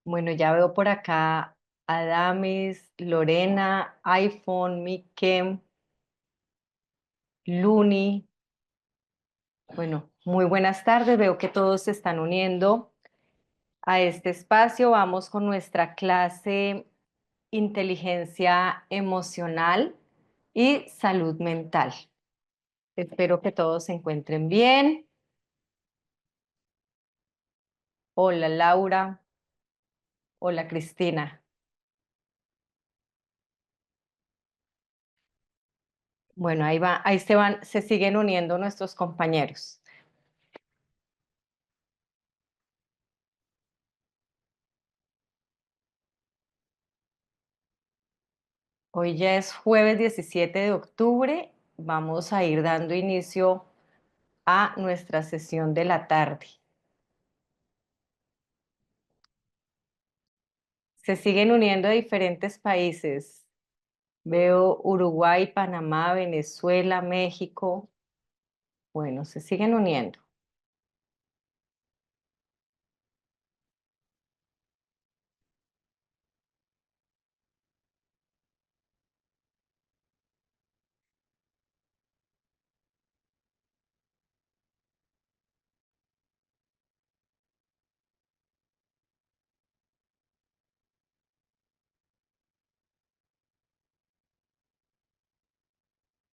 Bueno, ya veo por acá a Damis, Lorena, iPhone, Mikem, Luni. Bueno, muy buenas tardes. Veo que todos se están uniendo a este espacio. Vamos con nuestra clase Inteligencia Emocional y Salud Mental. Espero que todos se encuentren bien. Hola Laura, hola Cristina. Bueno, ahí va, ahí se van, se siguen uniendo nuestros compañeros. Hoy ya es jueves 17 de octubre. Vamos a ir dando inicio a nuestra sesión de la tarde. Se siguen uniendo de diferentes países. Veo Uruguay, Panamá, Venezuela, México. Bueno, se siguen uniendo.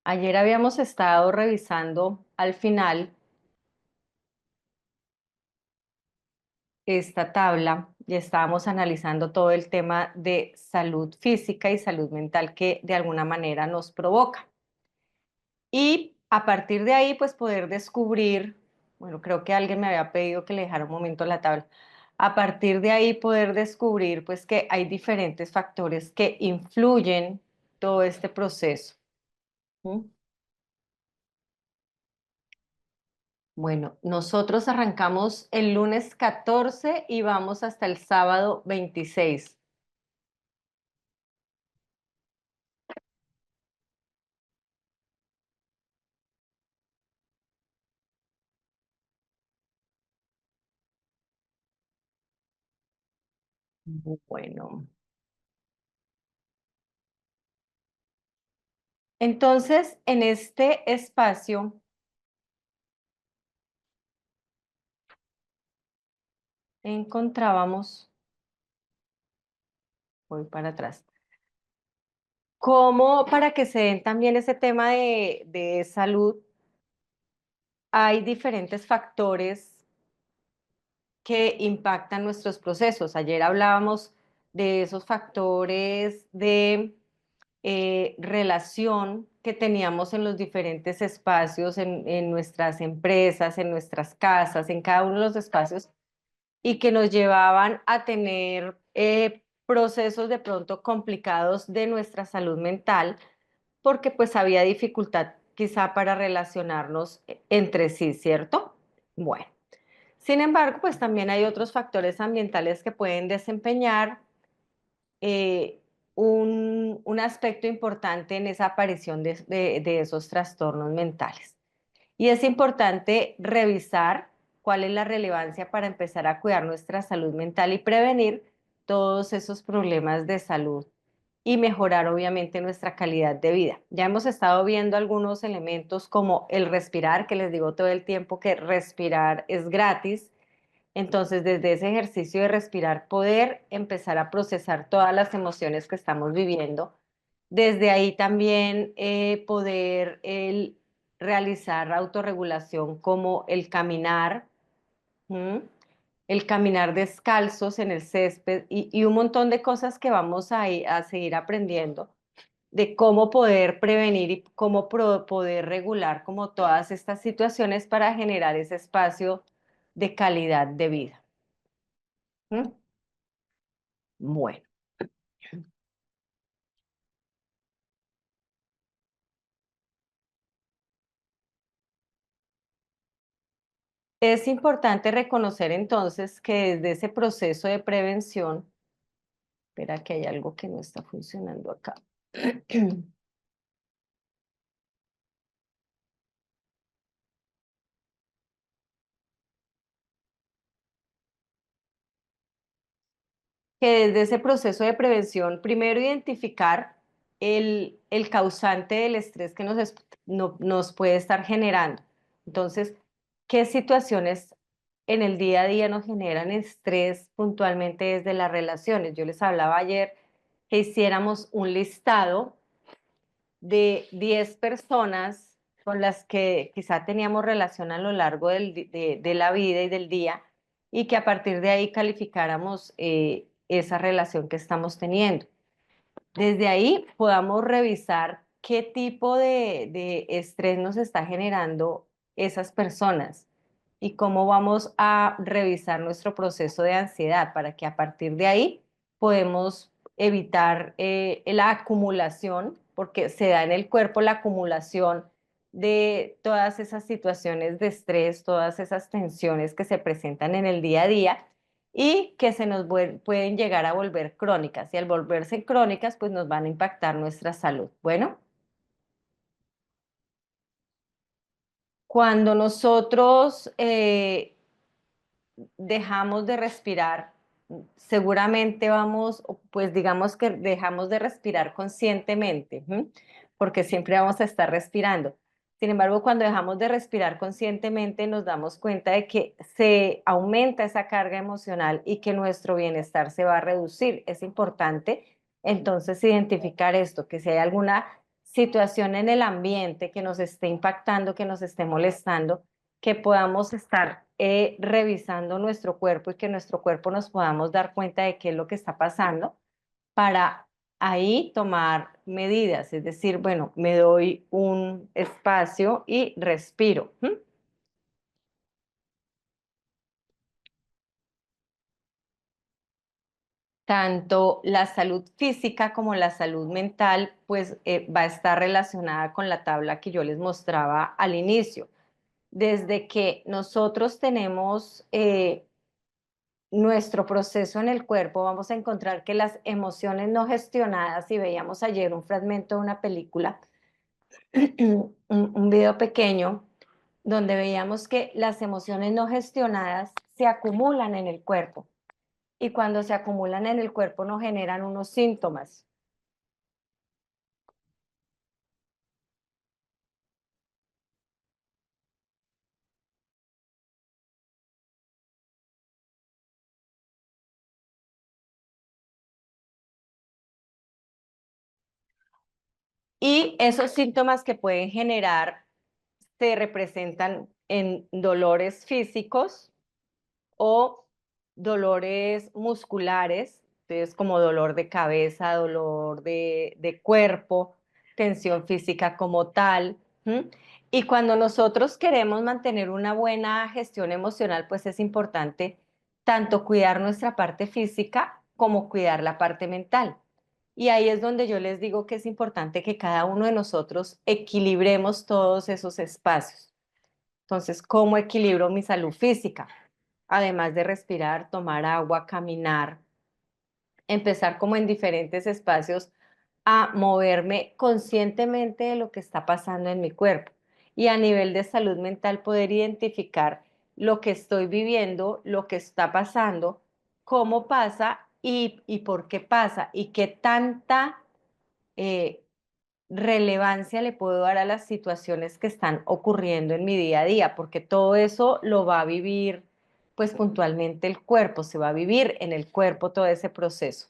Ayer habíamos estado revisando al final esta tabla y estábamos analizando todo el tema de salud física y salud mental que de alguna manera nos provoca. Y a partir de ahí, pues poder descubrir, bueno, creo que alguien me había pedido que le dejara un momento la tabla. A partir de ahí poder descubrir, pues que hay diferentes factores que influyen todo este proceso. ¿Mm? Bueno, nosotros arrancamos el lunes 14 y vamos hasta el sábado 26. Bueno, entonces en este espacio encontrábamos, voy para atrás. Como para que se den también ese tema de salud, hay diferentes factores que impactan nuestros procesos. Ayer hablábamos de esos factores de relación que teníamos en los diferentes espacios, en nuestras empresas, en nuestras casas, en cada uno de los espacios, y que nos llevaban a tener procesos de pronto complicados de nuestra salud mental porque pues había dificultad quizá para relacionarnos entre sí, ¿cierto? Bueno, sin embargo, pues también hay otros factores ambientales que pueden desempeñar eh, un aspecto importante en esa aparición de esos trastornos mentales. Y es importante revisar cuál es la relevancia para empezar a cuidar nuestra salud mental y prevenir todos esos problemas de salud y mejorar obviamente nuestra calidad de vida. Ya hemos estado viendo algunos elementos como el respirar, que les digo todo el tiempo que respirar es gratis. Entonces, desde ese ejercicio de respirar, poder empezar a procesar todas las emociones que estamos viviendo. Desde ahí también poder realizar autorregulación como el caminar, ¿m? El caminar descalzos en el césped y un montón de cosas que vamos a seguir aprendiendo de cómo poder prevenir y cómo poder regular como todas estas situaciones para generar ese espacio de calidad de vida. ¿M? Bueno, es importante reconocer entonces que desde ese proceso de prevención, espera que hay algo que no está funcionando acá. que desde ese proceso de prevención, primero identificar el causante del estrés que nos puede estar generando. Entonces, ¿qué situaciones en el día a día nos generan estrés puntualmente desde las relaciones? Yo les hablaba ayer que hiciéramos un listado de 10 personas con las que quizá teníamos relación a lo largo de la vida y del día, y que a partir de ahí calificáramos esa relación que estamos teniendo. Desde ahí podamos revisar qué tipo de estrés nos está generando esas personas y cómo vamos a revisar nuestro proceso de ansiedad para que a partir de ahí podemos evitar la acumulación, porque se da en el cuerpo la acumulación de todas esas situaciones de estrés, todas esas tensiones que se presentan en el día a día y que pueden llegar a volver crónicas. Y al volverse crónicas, pues nos van a impactar nuestra salud. Bueno, cuando nosotros dejamos de respirar, seguramente pues digamos que dejamos de respirar conscientemente, ¿m? Porque siempre vamos a estar respirando. Sin embargo, cuando dejamos de respirar conscientemente, nos damos cuenta de que se aumenta esa carga emocional y que nuestro bienestar se va a reducir. Es importante entonces identificar esto, que si hay alguna situación en el ambiente que nos esté impactando, que nos esté molestando, que podamos estar revisando nuestro cuerpo y que nuestro cuerpo nos podamos dar cuenta de qué es lo que está pasando para ahí tomar medidas, es decir, bueno, me doy un espacio y respiro. ¿M? Tanto la salud física como la salud mental, pues va a estar relacionada con la tabla que yo les mostraba al inicio. Desde que nosotros tenemos nuestro proceso en el cuerpo, vamos a encontrar que las emociones no gestionadas, y veíamos ayer un fragmento de una película, un video pequeño, donde veíamos que las emociones no gestionadas se acumulan en el cuerpo y cuando se acumulan en el cuerpo nos generan unos síntomas. Y esos síntomas que pueden generar se representan en dolores físicos o dolores musculares, entonces como dolor de cabeza, dolor de cuerpo, tensión física como tal. ¿M? Y cuando nosotros queremos mantener una buena gestión emocional, pues es importante tanto cuidar nuestra parte física como cuidar la parte mental. Y ahí es donde yo les digo que es importante que cada uno de nosotros equilibremos todos esos espacios. Entonces, ¿cómo equilibro mi salud física? Además de respirar, tomar agua, caminar, empezar como en diferentes espacios a moverme conscientemente de lo que está pasando en mi cuerpo. Y a nivel de salud mental, poder identificar lo que estoy viviendo, lo que está pasando, cómo pasa y por qué pasa y qué tanta eh, relevancia le puedo dar a las situaciones que están ocurriendo en mi día a día, porque todo eso lo va a vivir, pues puntualmente el cuerpo, se va a vivir en el cuerpo todo ese proceso.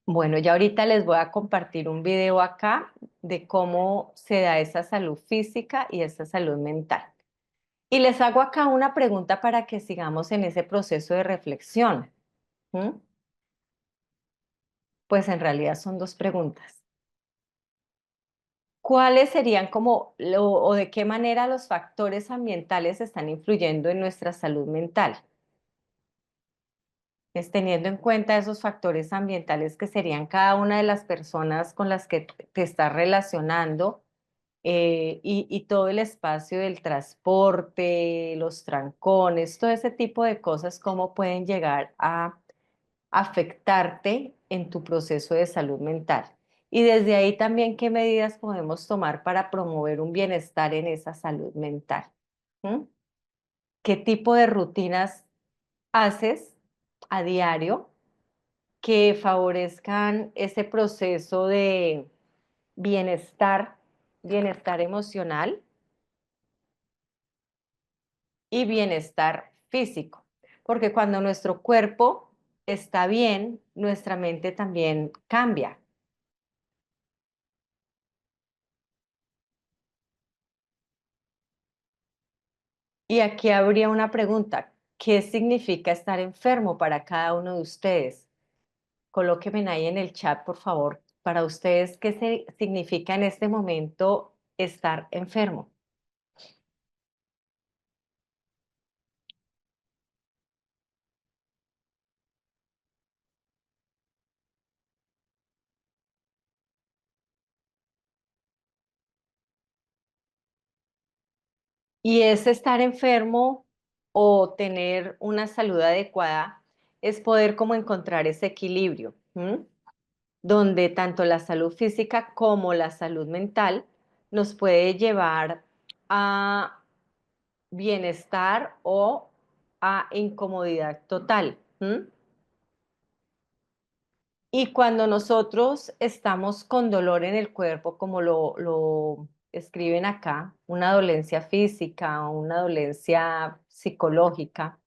Bueno, ya ahorita les voy a compartir un video acá de cómo se da esa salud física y esa salud mental. Y les hago acá una pregunta para que sigamos en ese proceso de reflexión. ¿M? Pues en realidad son dos preguntas. ¿Cuáles serían o de qué manera los factores ambientales están influyendo en nuestra salud mental? Es teniendo en cuenta esos factores ambientales que serían cada una de las personas con las que te estás relacionando y todo el espacio del transporte, los trancones, todo ese tipo de cosas, cómo pueden llegar a afectarte en tu proceso de salud mental. Y desde ahí también, ¿qué medidas podemos tomar para promover un bienestar en esa salud mental? ¿Mm? ¿Qué tipo de rutinas haces a diario que favorezcan ese proceso de bienestar, bienestar emocional y bienestar físico. Porque cuando nuestro cuerpo está bien, nuestra mente también cambia. Y aquí habría una pregunta. ¿Qué significa estar enfermo para cada uno de ustedes? Colóquenme ahí en el chat, por favor. Para ustedes, ¿qué significa en este momento estar enfermo? Y es estar enfermo o tener una salud adecuada, es poder como encontrar ese equilibrio, ¿m? Donde tanto la salud física como la salud mental nos puede llevar a bienestar o a incomodidad total. ¿M? Y cuando nosotros estamos con dolor en el cuerpo, como lo escriben acá, una dolencia física o una dolencia psicológica,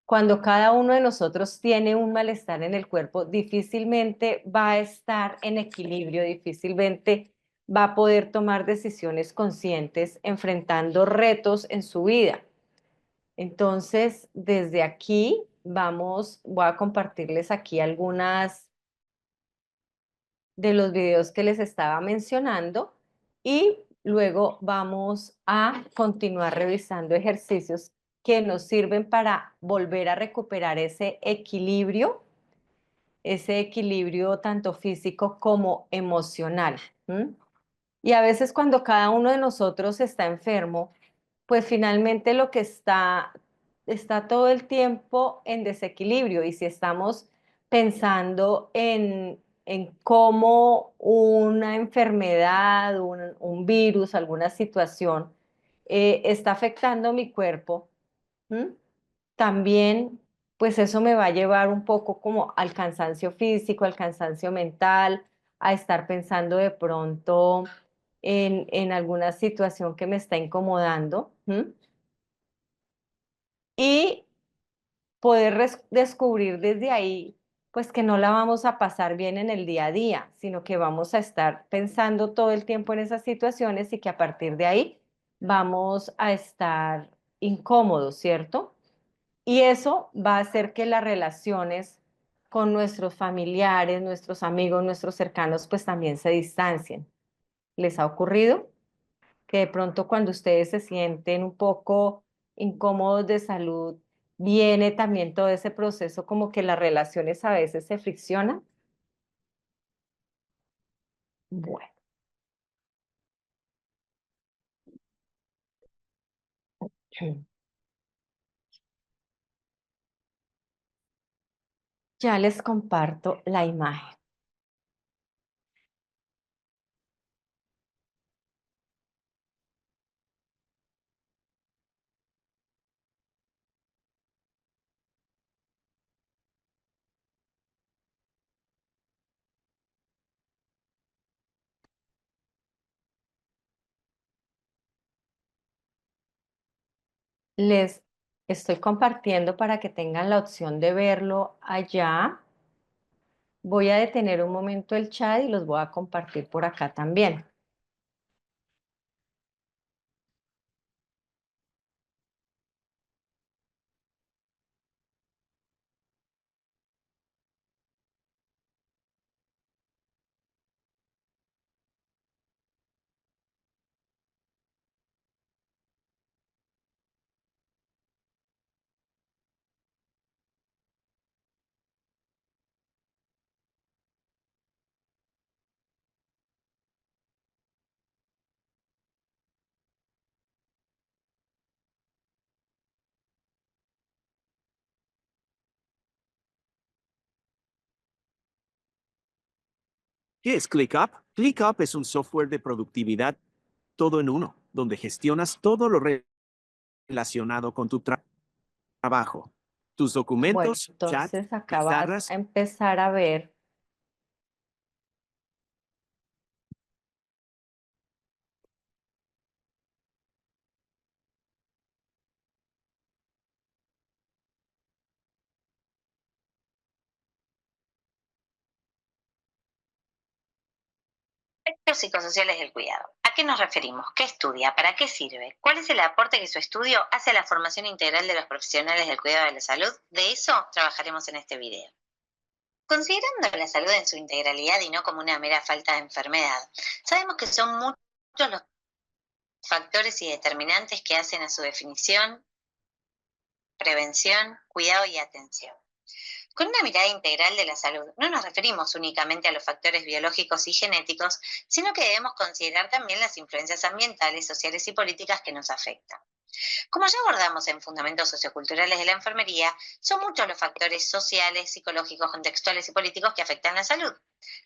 cuando cada uno de nosotros tiene un malestar en el cuerpo, difícilmente va a estar en equilibrio, difícilmente va a poder tomar decisiones conscientes enfrentando retos en su vida. Entonces, desde aquí voy a compartirles aquí algunas de los videos que les estaba mencionando y luego vamos a continuar revisando ejercicios que nos sirven para volver a recuperar ese equilibrio tanto físico como emocional. ¿M? Y a veces cuando cada uno de nosotros está enfermo, pues finalmente lo que está todo el tiempo en desequilibrio. Y si estamos pensando en cómo una enfermedad, un virus, alguna situación está afectando mi cuerpo, ¿m? También, pues eso me va a llevar un poco como al cansancio físico, al cansancio mental, a estar pensando de pronto en alguna situación que me está incomodando. ¿M? Y poder descubrir desde ahí, pues que no la vamos a pasar bien en el día a día, sino que vamos a estar pensando todo el tiempo en esas situaciones y que a partir de ahí vamos a estar incómodos, ¿cierto? Y eso va a hacer que las relaciones con nuestros familiares, nuestros amigos, nuestros cercanos, pues también se distancien. ¿Les ha ocurrido que de pronto cuando ustedes se sienten un poco incómodos de salud, viene también todo ese proceso como que las relaciones a veces se friccionan? Bueno, ya les comparto la imagen. Les estoy compartiendo para que tengan la opción de verlo allá. Voy a detener un momento el chat y los voy a compartir por acá también. ¿Qué es ClickUp? ClickUp es un software de productividad todo en uno, donde gestionas todo lo relacionado con tu trabajo, Tus Bueno, documentos, chat, entonces acá vas pizarras. a empezar a ver. Aspectos psicosociales del cuidado. ¿A qué nos referimos? ¿Qué estudia? ¿Para qué sirve? ¿Cuál es el aporte que su estudio hace a la formación integral de los profesionales del cuidado de la salud? De eso trabajaremos en este video. Considerando la salud en su integralidad y no como una mera falta de enfermedad, sabemos que son muchos los factores y determinantes que hacen a su definición, prevención, cuidado y atención. Con una mirada integral de la salud, no nos referimos únicamente a los factores biológicos y genéticos, sino que debemos considerar también las influencias ambientales, sociales y políticas que nos afectan. Como ya abordamos en Fundamentos Socioculturales de la Enfermería, son muchos los factores sociales, psicológicos, contextuales y políticos que afectan la salud.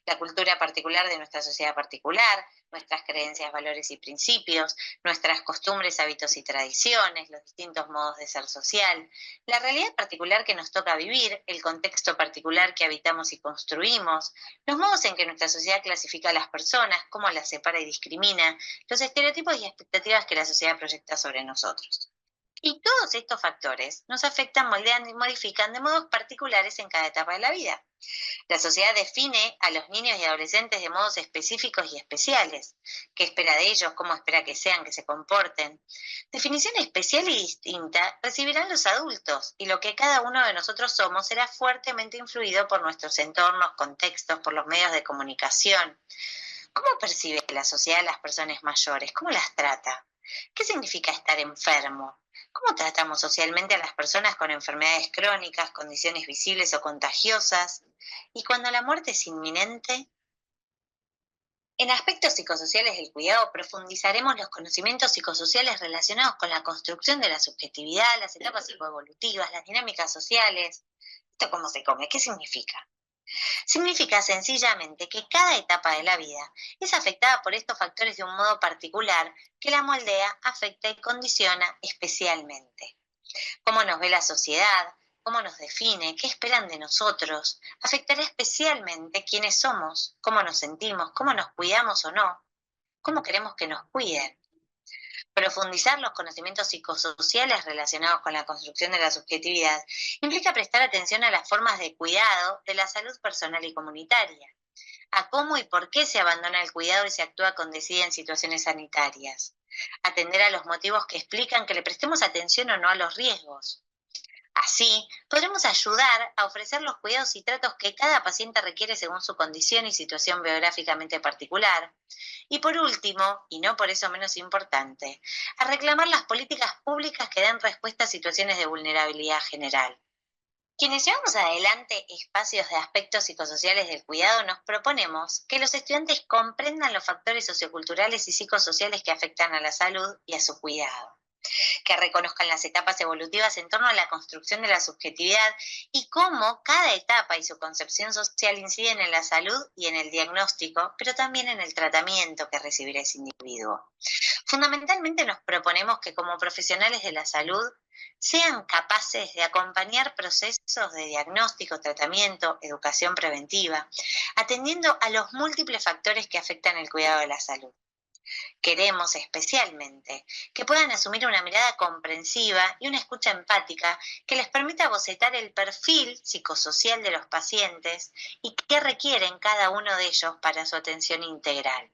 La cultura particular de nuestra sociedad particular, nuestras creencias, valores y principios, nuestras costumbres, hábitos y tradiciones, los distintos modos de ser social, la realidad particular que nos toca vivir, el contexto particular que habitamos y construimos, los modos en que nuestra sociedad clasifica a las personas, cómo las separa y discrimina, los estereotipos y expectativas que la sociedad proyecta sobre nosotros. Y todos estos factores nos afectan, moldean y modifican de modos particulares en cada etapa de la vida. La sociedad define a los niños y adolescentes de modos específicos y especiales. ¿Qué espera de ellos? ¿Cómo espera que sean, que se comporten? Definición especial y distinta recibirán los adultos, y lo que cada uno de nosotros somos será fuertemente influido por nuestros entornos, contextos, por los medios de comunicación. ¿Cómo percibe la sociedad a las personas mayores? ¿Cómo las trata? ¿Qué significa estar enfermo? ¿Cómo tratamos socialmente a las personas con enfermedades crónicas, condiciones visibles o contagiosas? Y cuando la muerte es inminente, en aspectos psicosociales del cuidado profundizaremos los conocimientos psicosociales relacionados con la construcción de la subjetividad, las etapas psicoevolutivas, las dinámicas sociales. ¿Esto cómo se come? ¿Qué significa? Significa sencillamente que cada etapa de la vida es afectada por estos factores de un modo particular que la moldea, afecta y condiciona especialmente. Cómo nos ve la sociedad, cómo nos define, qué esperan de nosotros, afectará especialmente quiénes somos, cómo nos sentimos, cómo nos cuidamos o no, cómo queremos que nos cuiden. Profundizar los conocimientos psicosociales relacionados con la construcción de la subjetividad implica prestar atención a las formas de cuidado de la salud personal y comunitaria, a cómo y por qué se abandona el cuidado y se actúa con desidia en situaciones sanitarias, atender a los motivos que explican que le prestemos atención o no a los riesgos. Así, podremos ayudar a ofrecer los cuidados y tratos que cada paciente requiere según su condición y situación biográficamente particular. Y por último, y no por eso menos importante, a reclamar las políticas públicas que den respuesta a situaciones de vulnerabilidad general. Quienes llevamos adelante espacios de aspectos psicosociales del cuidado nos proponemos que los estudiantes comprendan los factores socioculturales y psicosociales que afectan a la salud y a su cuidado, que reconozcan las etapas evolutivas en torno a la construcción de la subjetividad y cómo cada etapa y su concepción social inciden en la salud y en el diagnóstico, pero también en el tratamiento que recibirá ese individuo. Fundamentalmente nos proponemos que como profesionales de la salud sean capaces de acompañar procesos de diagnóstico, tratamiento, educación preventiva, atendiendo a los múltiples factores que afectan el cuidado de la salud. Queremos especialmente que puedan asumir una mirada comprensiva y una escucha empática que les permita bocetar el perfil psicosocial de los pacientes y qué requieren cada uno de ellos para su atención integral.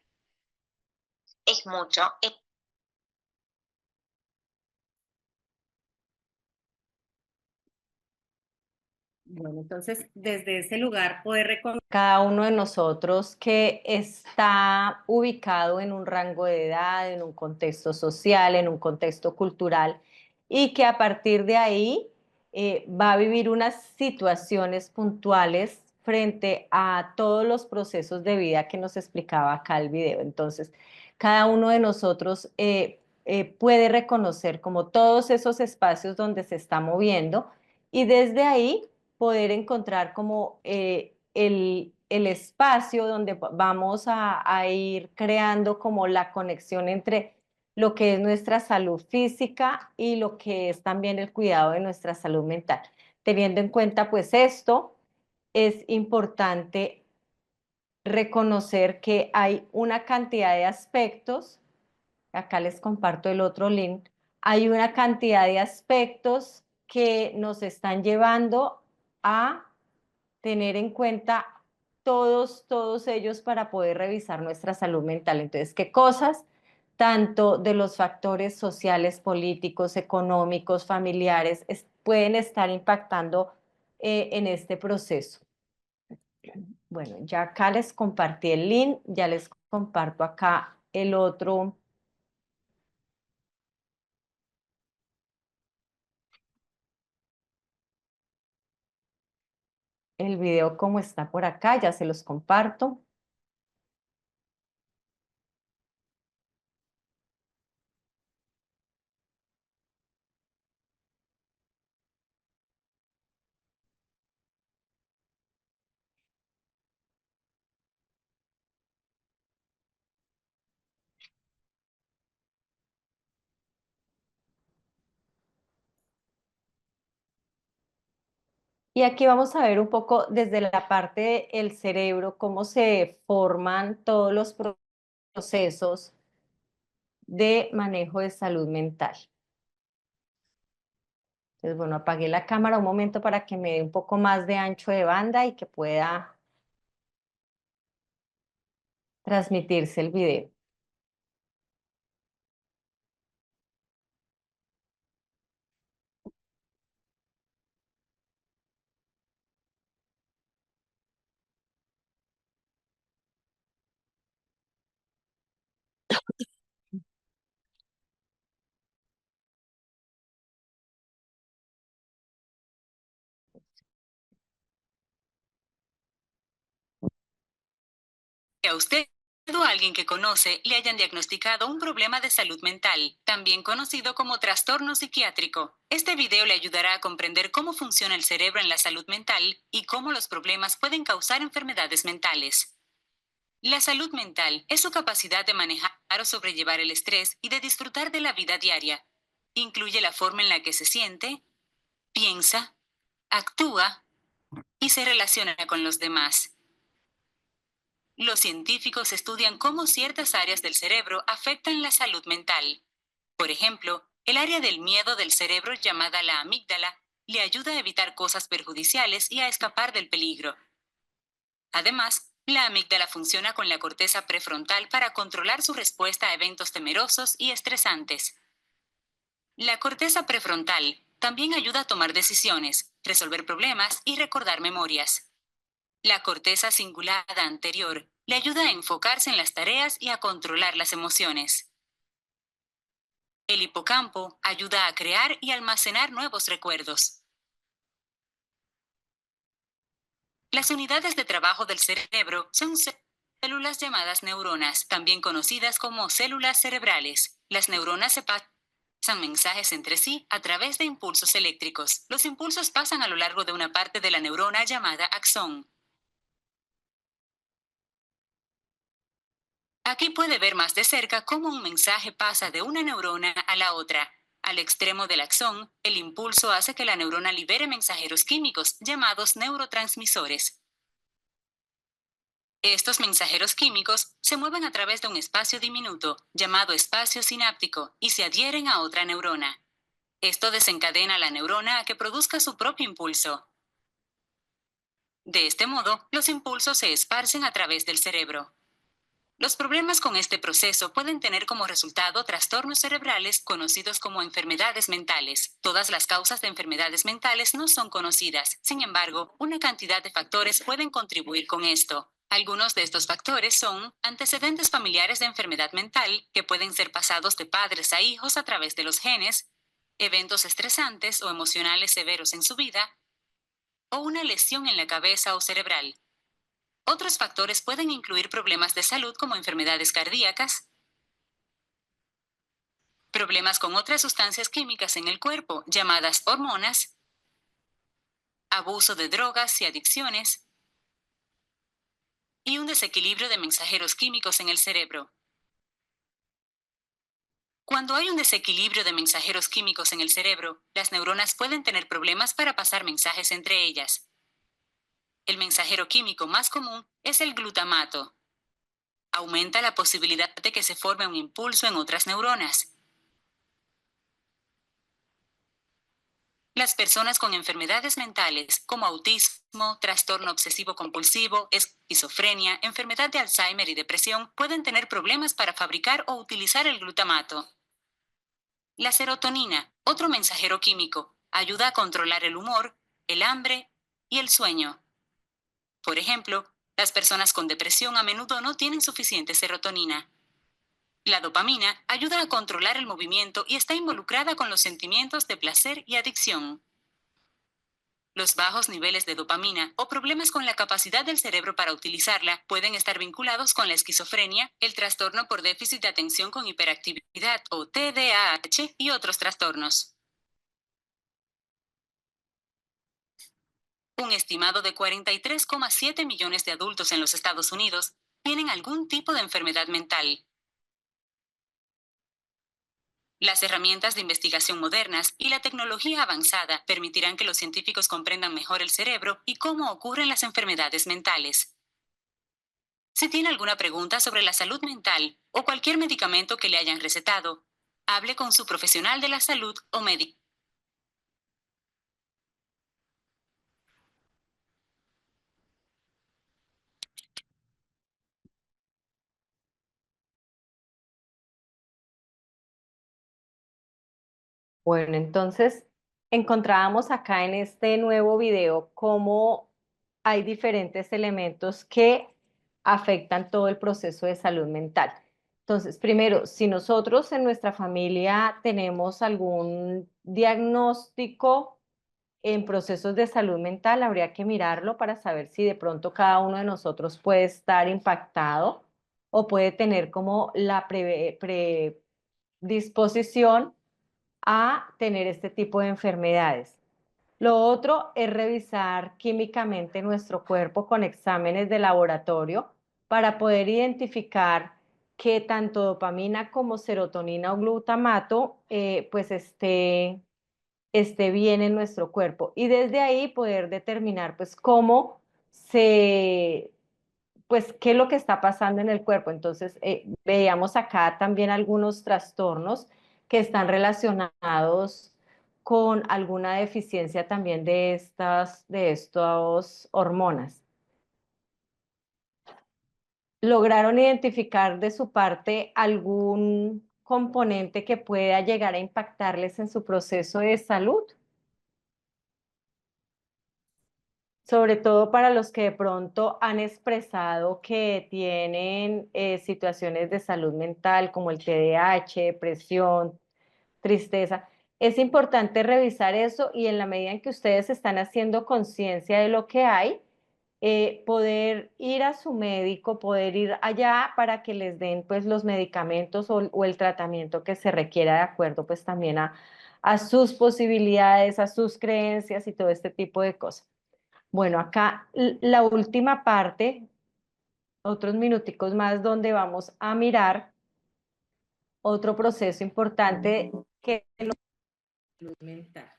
Es mucho, es Bueno, entonces desde ese lugar poder reconocer cada uno de nosotros que está ubicado en un rango de edad, en un contexto social, en un contexto cultural y que a partir de ahí va a vivir unas situaciones puntuales frente a todos los procesos de vida que nos explicaba acá el video. Entonces, cada uno de nosotros puede reconocer como todos esos espacios donde se está moviendo y desde ahí poder encontrar como el espacio donde vamos a ir creando como la conexión entre lo que es nuestra salud física y lo que es también el cuidado de nuestra salud mental. Teniendo en cuenta pues esto, es importante reconocer que hay una cantidad de aspectos, acá les comparto el otro link, hay una cantidad de aspectos que nos están llevando a tener en cuenta todos ellos para poder revisar nuestra salud mental. Entonces, ¿qué cosas? Tanto de los factores sociales, políticos, económicos, familiares, pueden estar impactando en este proceso. Bueno, ya acá les compartí el link, ya les comparto acá el otro. El video como está por acá, ya se los comparto. Y aquí vamos a ver un poco desde la parte del cerebro cómo se forman todos los procesos de manejo de salud mental. Entonces, bueno, apagué la cámara un momento para que me dé un poco más de ancho de banda y que pueda transmitirse el video. Que a usted o a alguien que conoce le hayan diagnosticado un problema de salud mental, también conocido como trastorno psiquiátrico. Este video le ayudará a comprender cómo funciona el cerebro en la salud mental y cómo los problemas pueden causar enfermedades mentales. La salud mental es su capacidad de manejar o sobrellevar el estrés y de disfrutar de la vida diaria. Incluye la forma en la que se siente, piensa, actúa y se relaciona con los demás. Los científicos estudian cómo ciertas áreas del cerebro afectan la salud mental. Por ejemplo, el área del miedo del cerebro llamada la amígdala le ayuda a evitar cosas perjudiciales y a escapar del peligro. Además, la amígdala funciona con la corteza prefrontal para controlar su respuesta a eventos temerosos y estresantes. La corteza prefrontal también ayuda a tomar decisiones, resolver problemas y recordar memorias. La corteza cingulada anterior le ayuda a enfocarse en las tareas y a controlar las emociones. El hipocampo ayuda a crear y almacenar nuevos recuerdos. Las unidades de trabajo del cerebro son células llamadas neuronas, también conocidas como células cerebrales. Las neuronas se pasan mensajes entre sí a través de impulsos eléctricos. Los impulsos pasan a lo largo de una parte de la neurona llamada axón. Aquí puede ver más de cerca cómo un mensaje pasa de una neurona a la otra. Al extremo del axón, el impulso hace que la neurona libere mensajeros químicos llamados neurotransmisores. Estos mensajeros químicos se mueven a través de un espacio diminuto, llamado espacio sináptico, y se adhieren a otra neurona. Esto desencadena a la neurona a que produzca su propio impulso. De este modo, los impulsos se esparcen a través del cerebro. Los problemas con este proceso pueden tener como resultado trastornos cerebrales conocidos como enfermedades mentales. Todas las causas de enfermedades mentales no son conocidas. Sin embargo, una cantidad de factores pueden contribuir con esto. Algunos de estos factores son antecedentes familiares de enfermedad mental, que pueden ser pasados de padres a hijos a través de los genes, eventos estresantes o emocionales severos en su vida, o una lesión en la cabeza o cerebral. Otros factores pueden incluir problemas de salud como enfermedades cardíacas, problemas con otras sustancias químicas en el cuerpo, llamadas hormonas, abuso de drogas y adicciones, y un desequilibrio de mensajeros químicos en el cerebro. Cuando hay un desequilibrio de mensajeros químicos en el cerebro, las neuronas pueden tener problemas para pasar mensajes entre ellas. El mensajero químico más común es el glutamato. Aumenta la posibilidad de que se forme un impulso en otras neuronas. Las personas con enfermedades mentales como autismo, trastorno obsesivo-compulsivo, esquizofrenia, enfermedad de Alzheimer y depresión pueden tener problemas para fabricar o utilizar el glutamato. La serotonina, otro mensajero químico, ayuda a controlar el humor, el hambre y el sueño. Por ejemplo, las personas con depresión a menudo no tienen suficiente serotonina. La dopamina ayuda a controlar el movimiento y está involucrada con los sentimientos de placer y adicción. Los bajos niveles de dopamina o problemas con la capacidad del cerebro para utilizarla pueden estar vinculados con la esquizofrenia, el trastorno por déficit de atención con hiperactividad o TDAH y otros trastornos. Un estimado de 43,7 millones de adultos en los Estados Unidos tienen algún tipo de enfermedad mental. Las herramientas de investigación modernas y la tecnología avanzada permitirán que los científicos comprendan mejor el cerebro y cómo ocurren las enfermedades mentales. Si tiene alguna pregunta sobre la salud mental o cualquier medicamento que le hayan recetado, hable con su profesional de la salud o médico. Bueno, entonces encontrábamos acá en este nuevo video cómo hay diferentes elementos que afectan todo el proceso de salud mental. Entonces, primero, si nosotros en nuestra familia tenemos algún diagnóstico en procesos de salud mental, habría que mirarlo para saber si de pronto cada uno de nosotros puede estar impactado o puede tener como la predisposición a tener este tipo de enfermedades. Lo otro es revisar químicamente nuestro cuerpo con exámenes de laboratorio para poder identificar que tanto dopamina como serotonina o glutamato pues esté bien en nuestro cuerpo y desde ahí poder determinar pues cómo se, pues qué es lo que está pasando en el cuerpo. Entonces, veíamos acá también algunos trastornos que están relacionados con alguna deficiencia también de estas hormonas. ¿Lograron identificar de su parte algún componente que pueda llegar a impactarles en su proceso de salud? Sobre todo para los que de pronto han expresado que tienen situaciones de salud mental como el TDAH, depresión, tristeza. Es importante revisar eso y en la medida en que ustedes están haciendo conciencia de lo que hay, poder ir a su médico, poder ir allá para que les den pues los medicamentos o el tratamiento que se requiera de acuerdo pues también a sus posibilidades, a sus creencias y todo este tipo de cosas. Bueno, acá la última parte, otros minuticos más donde vamos a mirar otro proceso importante que es la salud mental.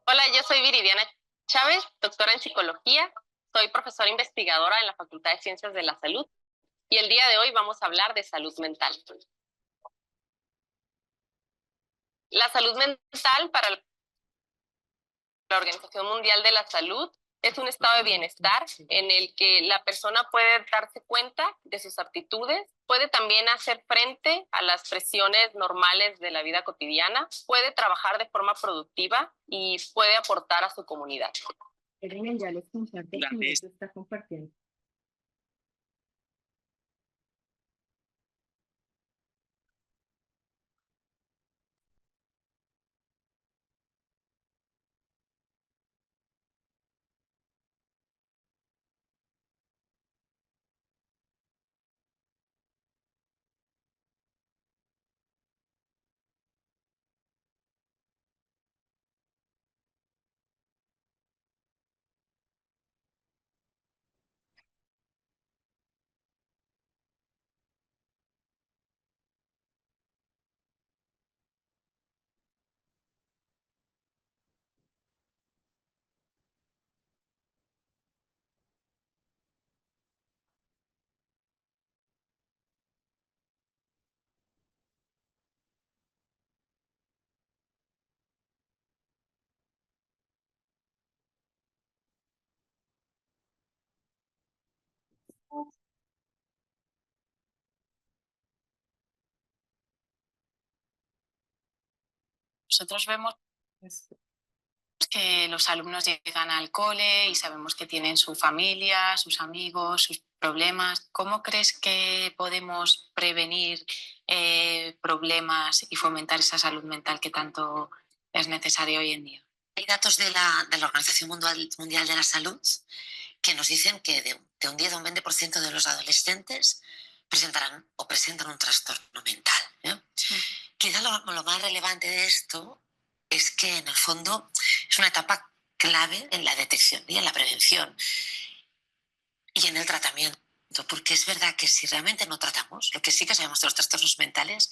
Hola, yo soy Viridiana Chávez, doctora en psicología. Soy profesora investigadora en la Facultad de Ciencias de la Salud y el día de hoy vamos a hablar de salud mental. La salud mental para la Organización Mundial de la Salud es un estado de bienestar en el que la persona puede darse cuenta de sus aptitudes, puede también hacer frente a las presiones normales de la vida cotidiana, puede trabajar de forma productiva y puede aportar a su comunidad. Ya les comparto que esto está compartiendo. Nosotros vemos que los alumnos llegan al cole y sabemos que tienen su familia, sus amigos, sus problemas. ¿Cómo crees que podemos prevenir problemas y fomentar esa salud mental que tanto es necesaria hoy en día? Hay datos de la Organización Mundial de la Salud que nos dicen que de un 10 a un 20% de los adolescentes presentan un trastorno mental. Quizá lo más relevante de esto es que en el fondo es una etapa clave en la detección y en la prevención y en el tratamiento, porque es verdad que si realmente no tratamos, lo que sí que sabemos de los trastornos mentales,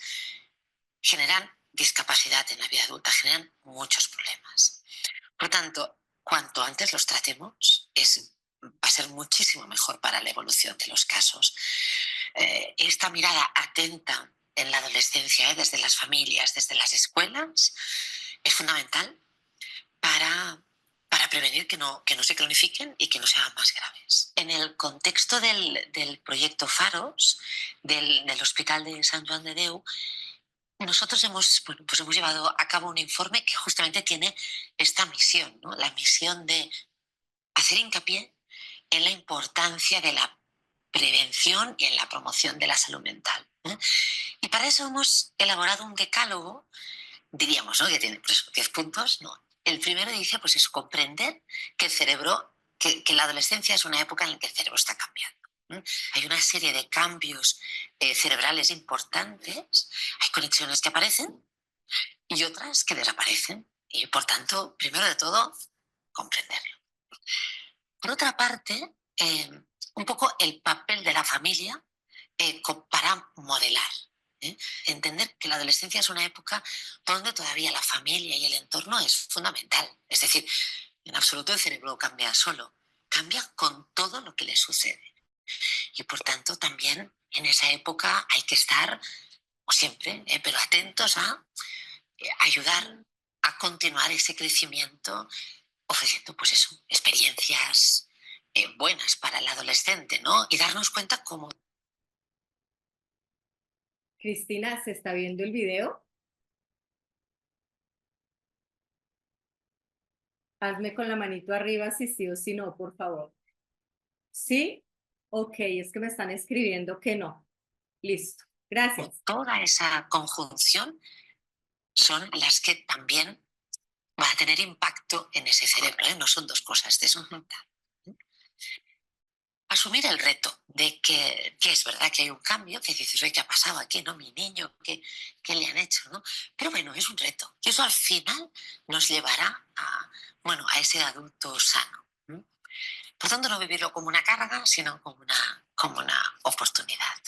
generan discapacidad en la vida adulta, generan muchos problemas. Por tanto, cuanto antes los tratemos, va a ser muchísimo mejor para la evolución de los casos. Esta mirada atenta en la adolescencia, desde las familias, desde las escuelas, es fundamental para prevenir que no se cronifiquen y que no se hagan más graves. En el contexto del proyecto FAROS, del Hospital de Sant Joan de Déu, nosotros hemos llevado a cabo un informe que justamente tiene esta misión, ¿no? La misión de hacer hincapié en la importancia de la prevención y en la promoción de la salud mental. Y para eso hemos elaborado un decálogo, diríamos, ¿no?, que tiene 10 puntos. No. El primero dice, pues, es comprender que el cerebro, que la adolescencia es una época en la que el cerebro está cambiando. Hay una serie de cambios cerebrales importantes, hay conexiones que aparecen y otras que desaparecen. Y por tanto, primero de todo, comprenderlo. Por otra parte, un poco el papel de la familia para modelar. Entender que la adolescencia es una época donde todavía la familia y el entorno es fundamental. Es decir, en absoluto el cerebro cambia solo, cambia con todo lo que le sucede. Y por tanto también en esa época hay que estar, como siempre, pero atentos a ayudar a continuar ese crecimiento ofreciendo, pues eso, experiencias buenas para el adolescente, ¿no? Y darnos cuenta cómo... Cristina, ¿se está viendo el video? Hazme con la manito arriba si sí o si no, por favor. ¿Sí? Ok, es que me están escribiendo que no. Listo, gracias. Toda esa conjunción son las que también van a tener impacto en ese cerebro, ¿eh? No son dos cosas distintas. Asumir el reto de que es verdad que hay un cambio, que dices, oye, ¿qué ha pasado aquí, no? Mi niño, ¿qué le han hecho, no? Pero bueno, es un reto. Y eso al final nos llevará a ese adulto sano. Por tanto, no vivirlo como una carga, sino como una oportunidad.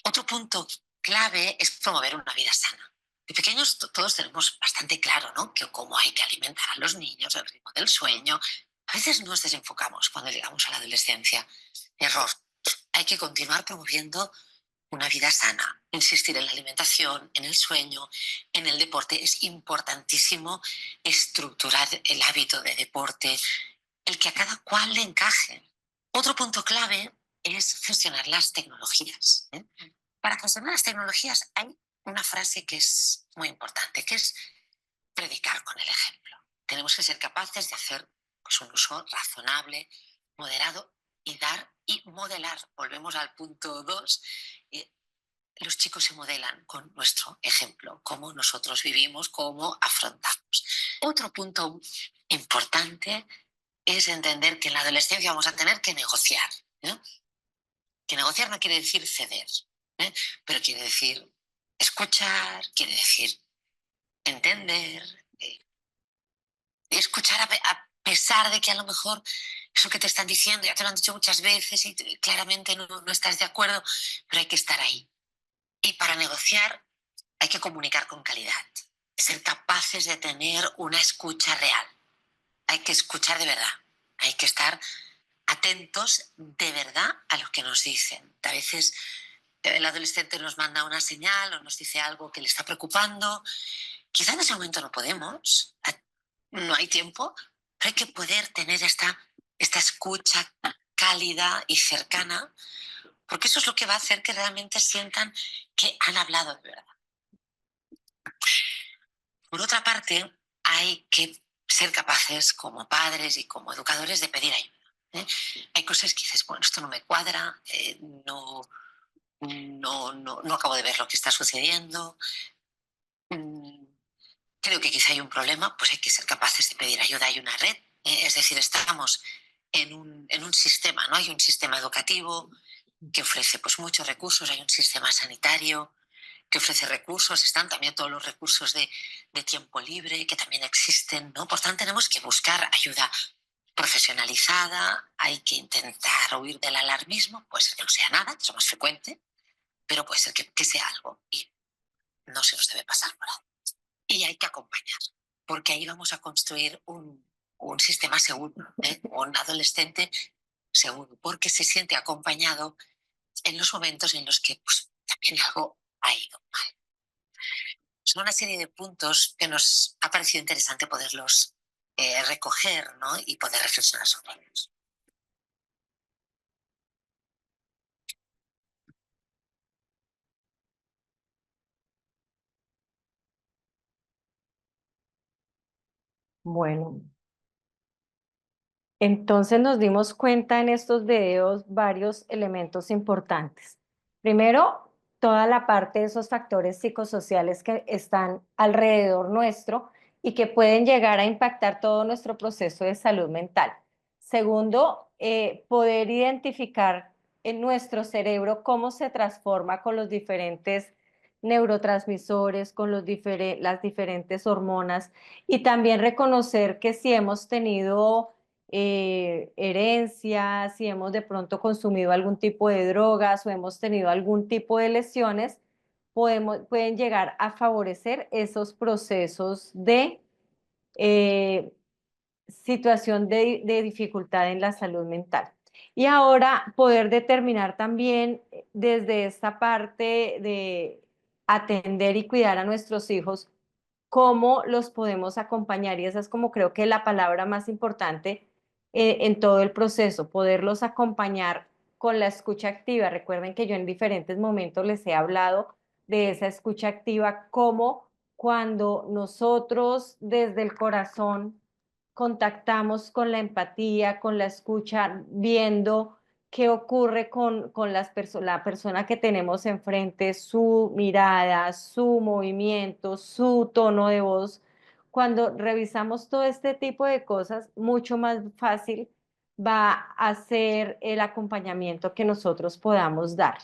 Otro punto clave es promover una vida sana. De pequeños todos tenemos bastante claro, ¿no?, que cómo hay que alimentar a los niños, el ritmo del sueño. A veces nos desenfocamos cuando llegamos a la adolescencia. Error. Hay que continuar promoviendo una vida sana. Insistir en la alimentación, en el sueño, en el deporte. Es importantísimo estructurar el hábito de deporte, el que a cada cual le encaje. Otro punto clave es gestionar las tecnologías. Para gestionar las tecnologías hay una frase que es muy importante, que es predicar con el ejemplo. Tenemos que ser capaces de hacer, pues, un uso razonable, moderado, y dar y modelar. Volvemos al punto 2. Los chicos se modelan con nuestro ejemplo, cómo nosotros vivimos, cómo afrontamos. Otro punto importante es entender que en la adolescencia vamos a tener que negociar, ¿no? Que negociar no quiere decir ceder, pero quiere decir escuchar, quiere decir entender, escuchar a pesar de que a lo mejor eso que te están diciendo ya te lo han dicho muchas veces y claramente no estás de acuerdo, pero hay que estar ahí. Y para negociar hay que comunicar con calidad, ser capaces de tener una escucha real. Hay que escuchar de verdad, hay que estar atentos de verdad a lo que nos dicen. A veces el adolescente nos manda una señal o nos dice algo que le está preocupando. Quizá en ese momento no podemos, no hay tiempo, pero hay que poder tener esta escucha cálida y cercana, porque eso es lo que va a hacer que realmente sientan que han hablado de verdad. Por otra parte, hay que ser capaces como padres y como educadores de pedir ayuda. Hay cosas que dices, bueno, esto no me cuadra, no acabo de ver lo que está sucediendo. Creo que quizá hay un problema, pues hay que ser capaces de pedir ayuda. Hay una red, es decir, estamos en un sistema, ¿no? Hay un sistema educativo que ofrece pues, muchos recursos, hay un sistema sanitario que ofrece recursos, están también todos los recursos de tiempo libre que también existen, ¿no? Por tanto, tenemos que buscar ayuda profesionalizada, hay que intentar huir del alarmismo, puede ser que no sea nada, que es lo más frecuente, pero puede ser que sea algo y no se nos debe pasar por ahí. Y hay que acompañar, porque ahí vamos a construir un sistema seguro, un adolescente seguro, porque se siente acompañado en los momentos en los que pues, también algo ha ido mal. Son una serie de puntos que nos ha parecido interesante poderlos recoger, ¿no? Y poder reflexionar sobre ellos. Bueno, entonces nos dimos cuenta en estos videos varios elementos importantes. Primero, toda la parte de esos factores psicosociales que están alrededor nuestro y que pueden llegar a impactar todo nuestro proceso de salud mental. Segundo, poder identificar en nuestro cerebro cómo se transforma con los diferentes neurotransmisores, con las diferentes hormonas y también reconocer que si hemos tenido herencias, si hemos de pronto consumido algún tipo de drogas o hemos tenido algún tipo de lesiones, pueden llegar a favorecer esos procesos de situación de dificultad en la salud mental. Y ahora poder determinar también desde esta parte de atender y cuidar a nuestros hijos, cómo los podemos acompañar. Y esa es como creo que la palabra más importante en todo el proceso, poderlos acompañar con la escucha activa. Recuerden que yo en diferentes momentos les he hablado de esa escucha activa, como cuando nosotros desde el corazón contactamos con la empatía, con la escucha, viendo qué ocurre con la persona que tenemos enfrente, su mirada, su movimiento, su tono de voz. Cuando revisamos todo este tipo de cosas, mucho más fácil va a ser el acompañamiento que nosotros podamos dar.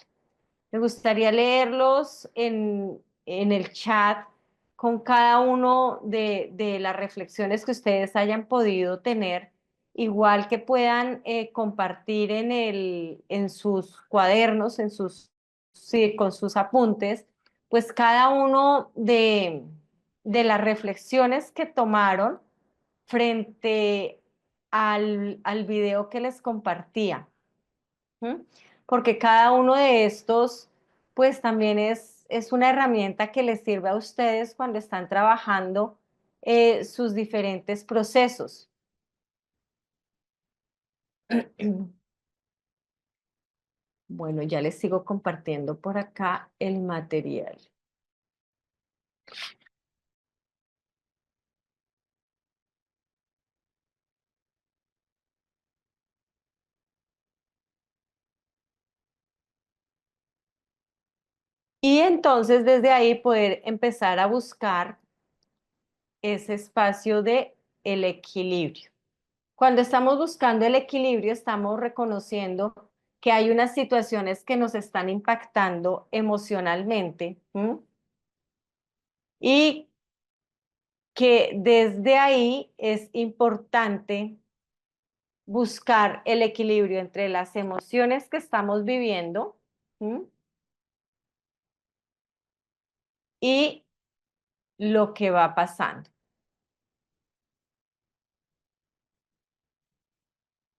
Me gustaría leerlos en el chat con cada uno de las reflexiones que ustedes hayan podido tener, igual que puedan compartir en sus cuadernos, sí, con sus apuntes, pues cada uno de las reflexiones que tomaron frente al video que les compartía. ¿Mm? Porque cada uno de estos, pues también es una herramienta que les sirve a ustedes cuando están trabajando sus diferentes procesos. Bueno, ya les sigo compartiendo por acá el material. Y entonces desde ahí poder empezar a buscar ese espacio de el equilibrio. Cuando estamos buscando el equilibrio, estamos reconociendo que hay unas situaciones que nos están impactando emocionalmente, ¿m? Y que desde ahí es importante buscar el equilibrio entre las emociones que estamos viviendo, ¿m? Y lo que va pasando.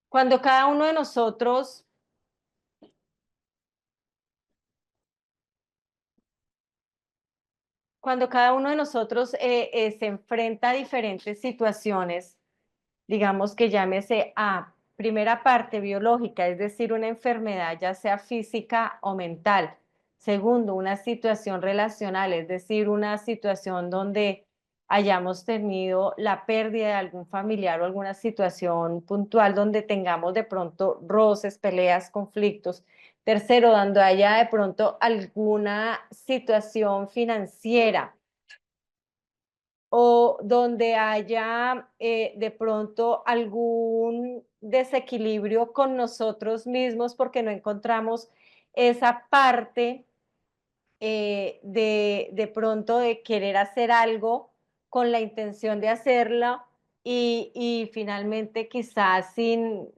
Cuando cada uno de nosotros se enfrenta a diferentes situaciones, digamos que llámese a primera parte biológica, es decir, una enfermedad ya sea física o mental. Segundo, una situación relacional, es decir, una situación donde hayamos tenido la pérdida de algún familiar o alguna situación puntual donde tengamos de pronto roces, peleas, conflictos. Tercero, cuando haya de pronto alguna situación financiera o donde haya de pronto algún desequilibrio con nosotros mismos porque no encontramos esa parte de pronto de querer hacer algo con la intención de hacerlo y finalmente quizás sin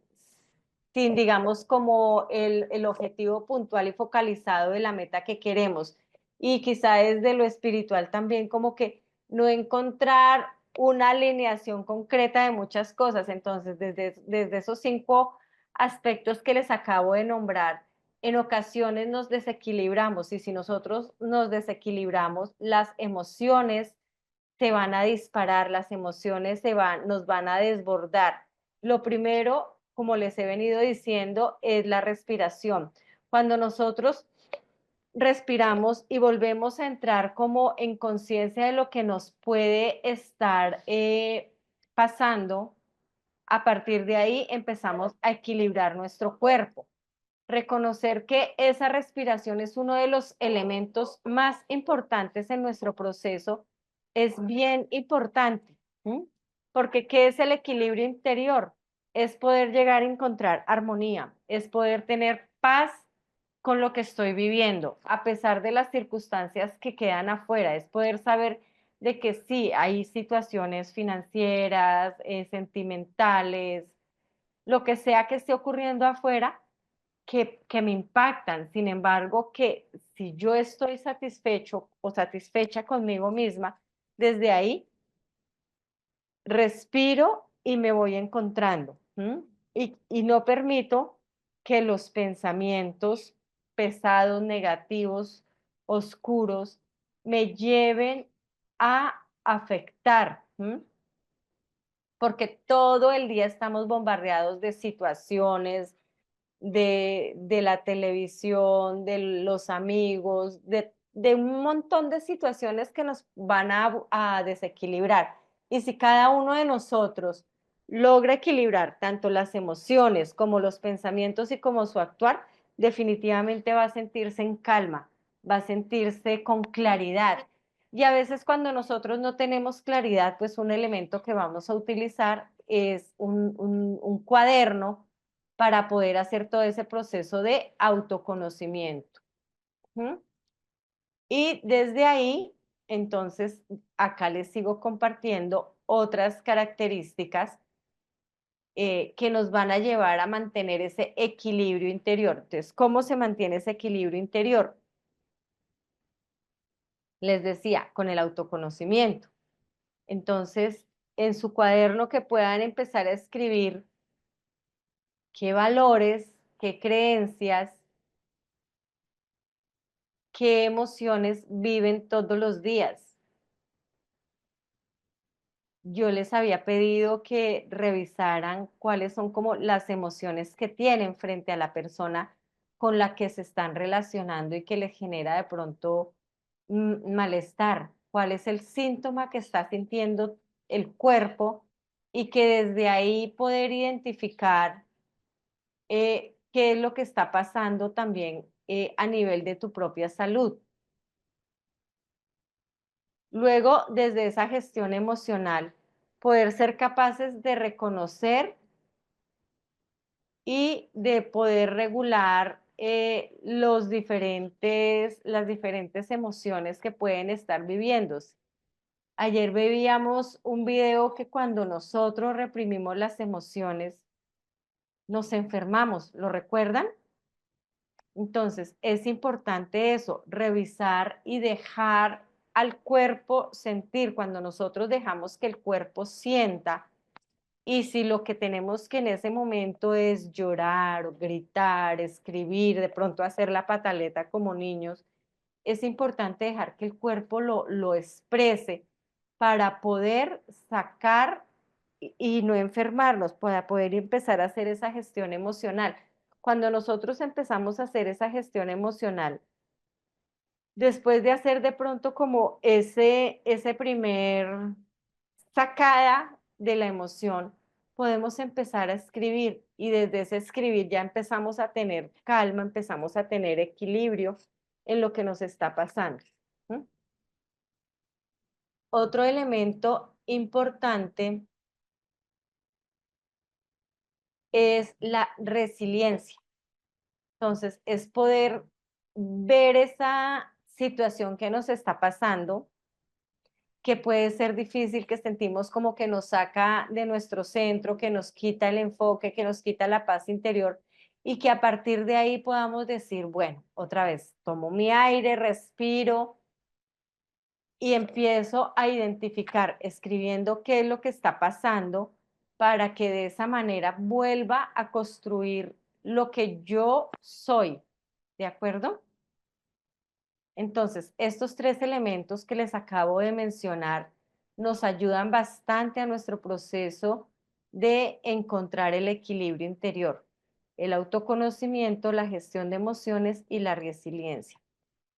digamos, como el objetivo puntual y focalizado de la meta que queremos. Y quizá desde lo espiritual también como que no encontrar una alineación concreta de muchas cosas. Entonces, desde esos 5 aspectos que les acabo de nombrar, en ocasiones nos desequilibramos y si nosotros nos desequilibramos, las emociones se van a disparar, las emociones nos van a desbordar. Lo primero, como les he venido diciendo, es la respiración. Cuando nosotros respiramos y volvemos a entrar como en conciencia de lo que nos puede estar pasando, a partir de ahí empezamos a equilibrar nuestro cuerpo. Reconocer que esa respiración es uno de los elementos más importantes en nuestro proceso es bien importante. ¿Mm? Porque ¿qué es el equilibrio interior? Es poder llegar a encontrar armonía, es poder tener paz con lo que estoy viviendo, a pesar de las circunstancias que quedan afuera, es poder saber de que sí, hay situaciones financieras, sentimentales, lo que sea que esté ocurriendo afuera, que me impactan. Sin embargo, que si yo estoy satisfecho o satisfecha conmigo misma, desde ahí respiro y me voy encontrando. ¿M? Y no permito que los pensamientos pesados, negativos, oscuros, me lleven a afectar. ¿M? Porque todo el día estamos bombardeados de situaciones, de la televisión, de los amigos, de un montón de situaciones que nos van a desequilibrar. Y si cada uno de nosotros logra equilibrar tanto las emociones como los pensamientos y como su actuar, definitivamente va a sentirse en calma, va a sentirse con claridad. Y a veces cuando nosotros no tenemos claridad, pues un elemento que vamos a utilizar es un cuaderno para poder hacer todo ese proceso de autoconocimiento. ¿Mm? Y desde ahí, entonces, acá les sigo compartiendo otras características que nos van a llevar a mantener ese equilibrio interior. Entonces, ¿cómo se mantiene ese equilibrio interior? Les decía, con el autoconocimiento. Entonces, en su cuaderno que puedan empezar a escribir qué valores, qué creencias, qué emociones viven todos los días. Yo les había pedido que revisaran cuáles son como las emociones que tienen frente a la persona con la que se están relacionando y que les genera de pronto malestar. ¿Cuál es el síntoma que está sintiendo el cuerpo? Y que desde ahí poder identificar qué es lo que está pasando también a nivel de tu propia salud. Luego, desde esa gestión emocional, poder ser capaces de reconocer y de poder regular las diferentes emociones que pueden estar viviéndose. Ayer veíamos un video que cuando nosotros reprimimos las emociones, nos enfermamos, ¿lo recuerdan? Entonces, es importante eso, revisar y dejar al cuerpo sentir. Cuando nosotros dejamos que el cuerpo sienta, y si lo que tenemos que en ese momento es llorar, o gritar, escribir, de pronto hacer la pataleta como niños, es importante dejar que el cuerpo lo exprese para poder sacar y no enfermarnos, para poder empezar a hacer esa gestión emocional. Cuando nosotros empezamos a hacer esa gestión emocional, Después de hacer de pronto como ese primer sacada de la emoción, podemos empezar a escribir y desde ese escribir ya empezamos a tener calma, empezamos a tener equilibrio en lo que nos está pasando. ¿Mm? Otro elemento importante es la resiliencia. Entonces, es poder ver esa situación que nos está pasando, que puede ser difícil, que sentimos como que nos saca de nuestro centro, que nos quita el enfoque, que nos quita la paz interior y que a partir de ahí podamos decir, bueno, otra vez, tomo mi aire, respiro y empiezo a identificar, escribiendo qué es lo que está pasando para que de esa manera vuelva a construir lo que yo soy. ¿De acuerdo? Entonces, estos tres elementos que les acabo de mencionar nos ayudan bastante a nuestro proceso de encontrar el equilibrio interior, el autoconocimiento, la gestión de emociones y la resiliencia.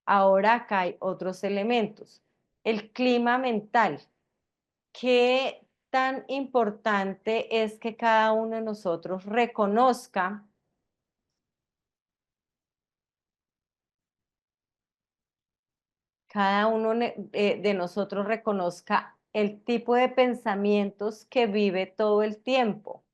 Ahora acá hay otros elementos. El clima mental. ¿Qué tan importante es que cada uno de nosotros reconozca cada uno de nosotros reconozca el tipo de pensamientos que vive todo el tiempo?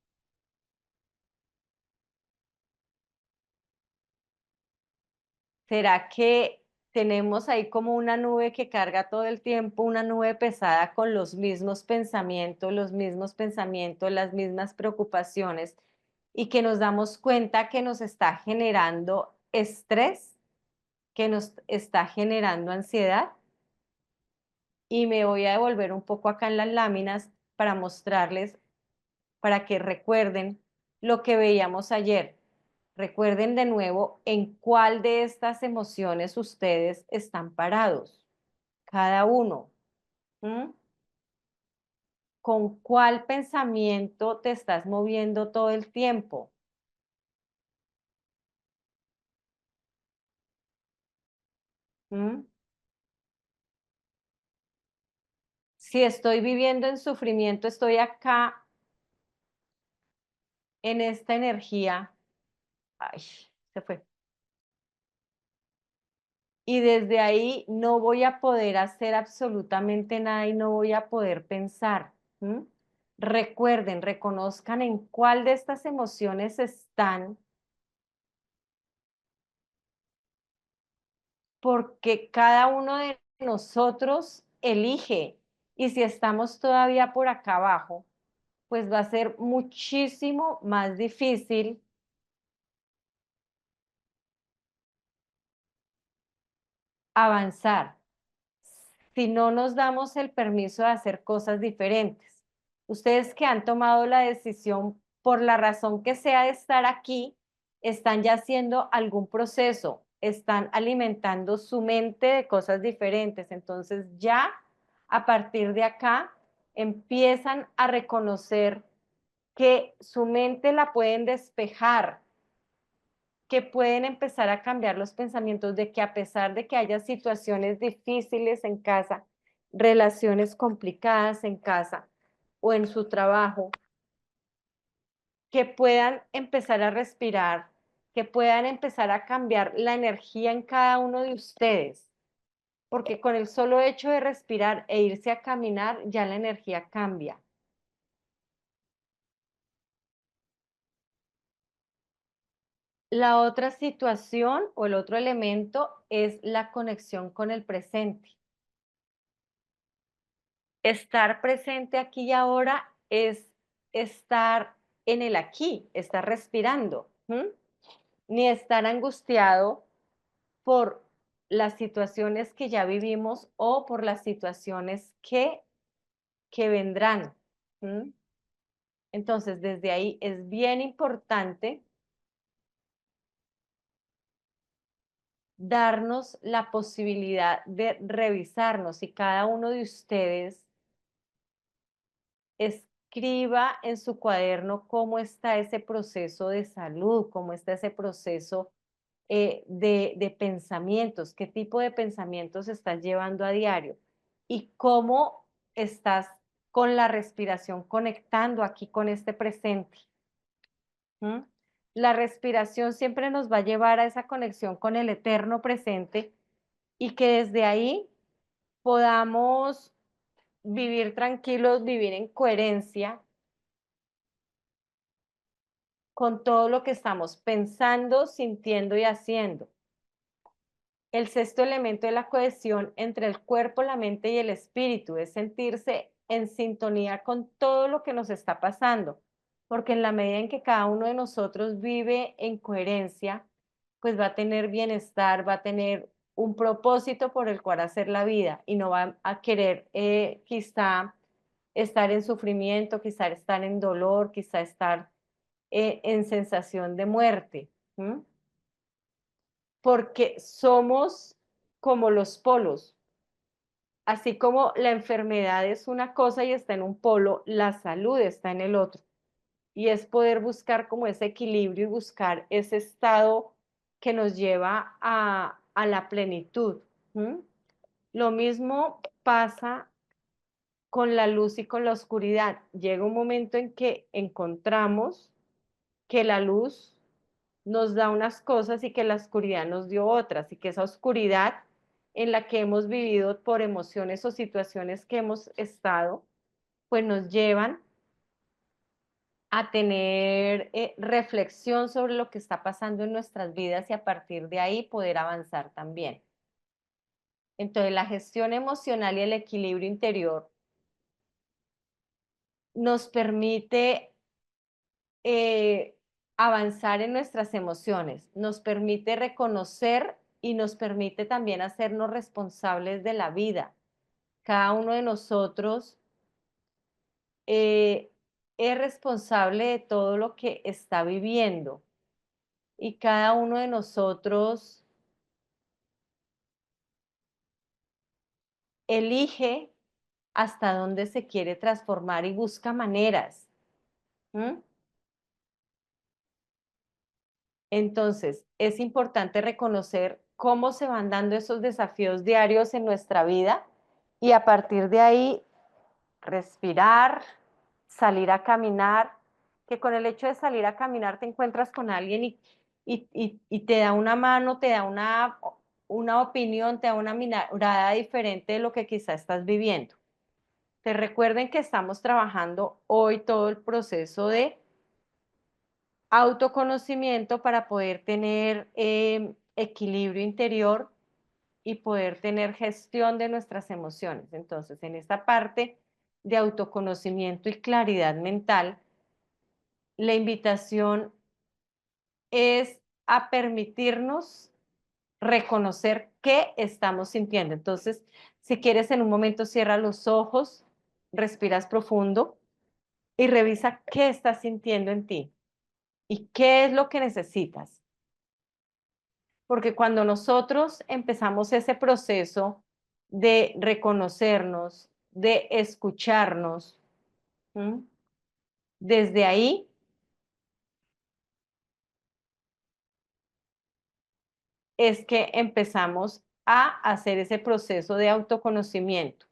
¿Será que tenemos ahí como una nube que carga todo el tiempo, una nube pesada con los mismos pensamientos, las mismas preocupaciones y que nos damos cuenta que nos está generando estrés, que nos está generando ansiedad? Y me voy a devolver un poco acá en las láminas para mostrarles, para que recuerden lo que veíamos ayer. Recuerden de nuevo en cuál de estas emociones ustedes están parados, cada uno. ¿Mm? ¿Con cuál pensamiento te estás moviendo todo el tiempo? ¿Mm? Si estoy viviendo en sufrimiento, estoy acá en esta energía. Ay, se fue. Y desde ahí no voy a poder hacer absolutamente nada y no voy a poder pensar. ¿M? Recuerden, reconozcan en cuál de estas emociones están, porque cada uno de nosotros elige. Y si estamos todavía por acá abajo, pues va a ser muchísimo más difícil avanzar si no nos damos el permiso de hacer cosas diferentes. Ustedes que han tomado la decisión por la razón que sea de estar aquí, están ya haciendo algún proceso, están alimentando su mente de cosas diferentes. Entonces ya a partir de acá empiezan a reconocer que su mente la pueden despejar, que pueden empezar a cambiar los pensamientos de que a pesar de que haya situaciones difíciles en casa, relaciones complicadas en casa o en su trabajo, que puedan empezar a respirar, que puedan empezar a cambiar la energía en cada uno de ustedes, porque con el solo hecho de respirar e irse a caminar, ya la energía cambia. La otra situación o el otro elemento es la conexión con el presente. Estar presente aquí y ahora es estar en el aquí, estar respirando, ¿m? Ni estar angustiado por las situaciones que ya vivimos o por las situaciones que vendrán. ¿M? Entonces, desde ahí es bien importante darnos la posibilidad de revisarnos y cada uno de ustedes escriba en su cuaderno cómo está ese proceso de salud, cómo está ese proceso de pensamientos, qué tipo de pensamientos estás llevando a diario y cómo estás con la respiración conectando aquí con este presente. ¿Mm? La respiración siempre nos va a llevar a esa conexión con el eterno presente y que desde ahí podamos vivir tranquilos, vivir en coherencia con todo lo que estamos pensando, sintiendo y haciendo. El sexto elemento de la cohesión entre el cuerpo, la mente y el espíritu es sentirse en sintonía con todo lo que nos está pasando, porque en la medida en que cada uno de nosotros vive en coherencia, pues va a tener bienestar, va a tener un propósito por el cual hacer la vida y no va a querer quizá estar en sufrimiento, quizá estar en dolor, quizá estar en sensación de muerte. ¿Mm? Porque somos como los polos. Así como la enfermedad es una cosa y está en un polo, la salud está en el otro. Y es poder buscar como ese equilibrio y buscar ese estado que nos lleva a la plenitud. ¿Mm? Lo mismo pasa con la luz y con la oscuridad. Llega un momento en que encontramos que la luz nos da unas cosas y que la oscuridad nos dio otras, y que esa oscuridad en la que hemos vivido por emociones o situaciones que hemos estado, pues nos llevan a tener reflexión sobre lo que está pasando en nuestras vidas y a partir de ahí poder avanzar también. Entonces, la gestión emocional y el equilibrio interior nos permite avanzar en nuestras emociones, nos permite reconocer y nos permite también hacernos responsables de la vida. Cada uno de nosotros es responsable de todo lo que está viviendo y cada uno de nosotros elige hasta dónde se quiere transformar y busca maneras. ¿Mm? Entonces, es importante reconocer cómo se van dando esos desafíos diarios en nuestra vida y a partir de ahí respirar, salir a caminar, que con el hecho de salir a caminar te encuentras con alguien y te da una mano, te da una opinión, te da una mirada diferente de lo que quizá estás viviendo. Te recuerden que estamos trabajando hoy todo el proceso de autoconocimiento para poder tener equilibrio interior y poder tener gestión de nuestras emociones. Entonces, en esta parte de autoconocimiento y claridad mental, la invitación es a permitirnos reconocer qué estamos sintiendo. Entonces, si quieres, en un momento cierra los ojos, respiras profundo y revisa qué estás sintiendo en ti y qué es lo que necesitas. Porque cuando nosotros empezamos ese proceso de reconocernos, de escucharnos, ¿m? Desde ahí es que empezamos a hacer ese proceso de autoconocimiento.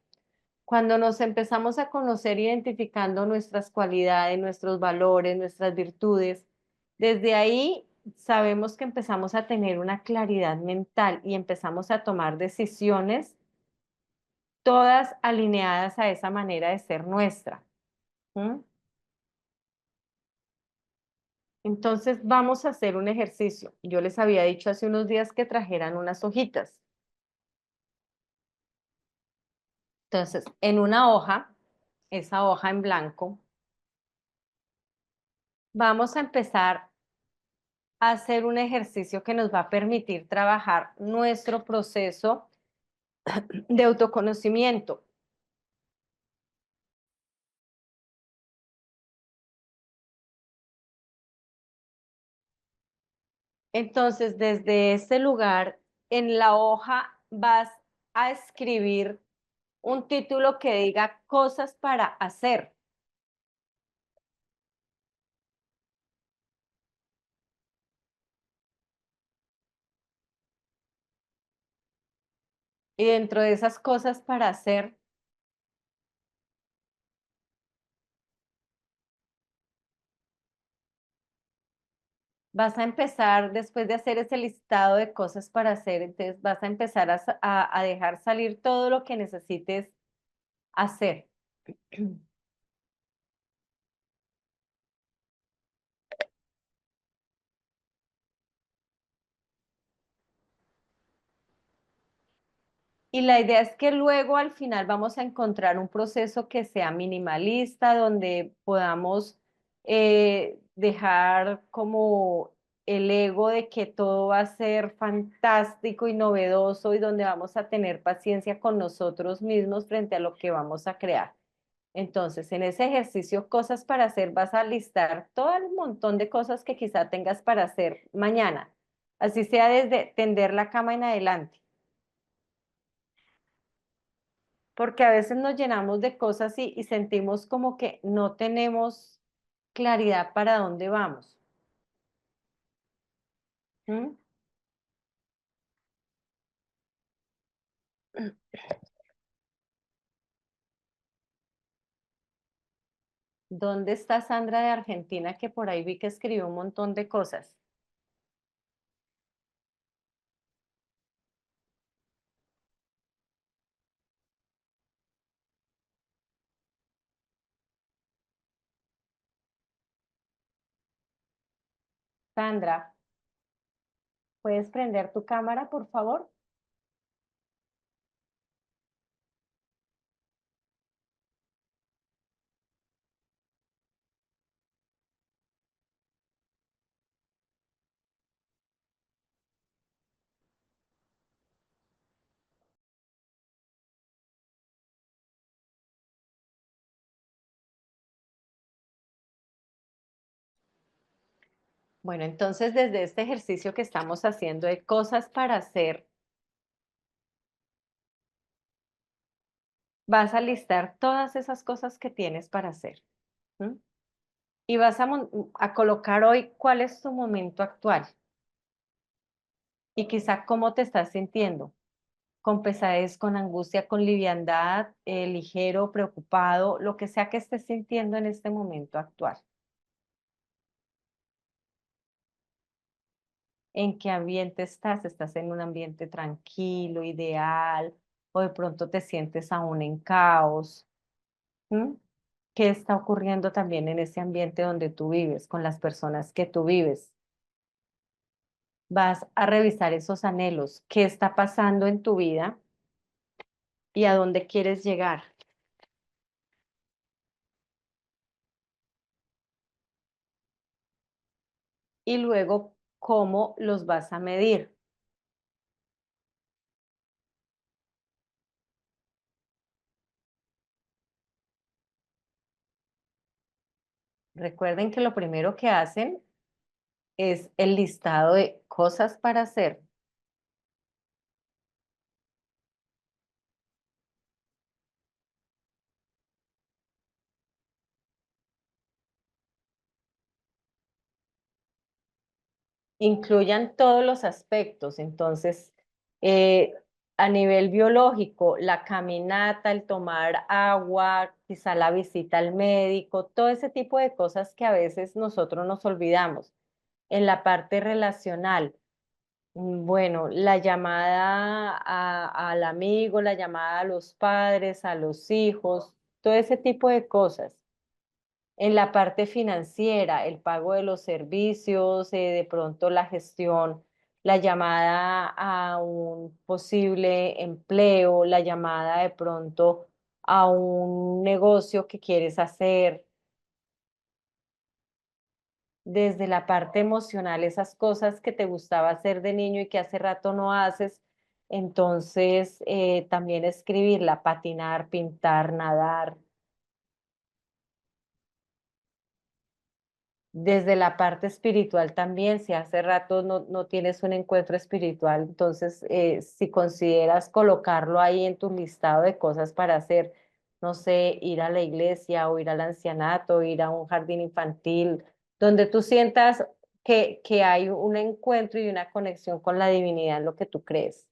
Cuando nos empezamos a conocer identificando nuestras cualidades, nuestros valores, nuestras virtudes, desde ahí sabemos que empezamos a tener una claridad mental y empezamos a tomar decisiones todas alineadas a esa manera de ser nuestra. ¿Mm? Entonces vamos a hacer un ejercicio. Yo les había dicho hace unos días que trajeran unas hojitas. Entonces, en una hoja, esa hoja en blanco, vamos a empezar a hacer un ejercicio que nos va a permitir trabajar nuestro proceso de autoconocimiento. Entonces, desde ese lugar, en la hoja vas a escribir un título que diga cosas para hacer. Y dentro de esas cosas para hacer, vas a empezar, después de hacer ese listado de cosas para hacer, entonces vas a empezar a dejar salir todo lo que necesites hacer. Y la idea es que luego al final vamos a encontrar un proceso que sea minimalista, donde podamos dejar como el ego de que todo va a ser fantástico y novedoso y donde vamos a tener paciencia con nosotros mismos frente a lo que vamos a crear. Entonces, en ese ejercicio, cosas para hacer, vas a listar todo el montón de cosas que quizá tengas para hacer mañana, así sea desde tender la cama en adelante. Porque a veces nos llenamos de cosas y sentimos como que no tenemos claridad para dónde vamos. ¿Mm? ¿Dónde está Sandra de Argentina, que por ahí vi que escribió un montón de cosas? Sandra, ¿puedes prender tu cámara, por favor? Bueno, entonces desde este ejercicio que estamos haciendo de cosas para hacer, vas a listar todas esas cosas que tienes para hacer. ¿Mm? Y vas a colocar hoy cuál es tu momento actual y quizá cómo te estás sintiendo. Con pesadez, con angustia, con liviandad, ligero, preocupado, lo que sea que estés sintiendo en este momento actual. ¿En qué ambiente estás? ¿Estás en un ambiente tranquilo, ideal? ¿O de pronto te sientes aún en caos? ¿Mm? ¿Qué está ocurriendo también en ese ambiente donde tú vives, con las personas que tú vives? Vas a revisar esos anhelos, qué está pasando en tu vida y a dónde quieres llegar. Y luego, ¿cómo los vas a medir? Recuerden que lo primero que hacen es el listado de cosas para hacer. Incluyan todos los aspectos. Entonces, eh, a nivel biológico, la caminata, el tomar agua, quizá la visita al médico, todo ese tipo de cosas que a veces nosotros nos olvidamos. En la parte relacional, bueno, la llamada al amigo, la llamada a los padres, a los hijos, todo ese tipo de cosas. En la parte financiera, el pago de los servicios, de pronto la gestión, la llamada a un posible empleo, la llamada de pronto a un negocio que quieres hacer. Desde la parte emocional, esas cosas que te gustaba hacer de niño y que hace rato no haces, entonces también escribirla, patinar, pintar, nadar. Desde la parte espiritual también, si hace rato no tienes un encuentro espiritual, entonces si consideras colocarlo ahí en tu listado de cosas para hacer, no sé, ir a la iglesia o ir al ancianato, ir a un jardín infantil, donde tú sientas que hay un encuentro y una conexión con la divinidad en lo que tú crees.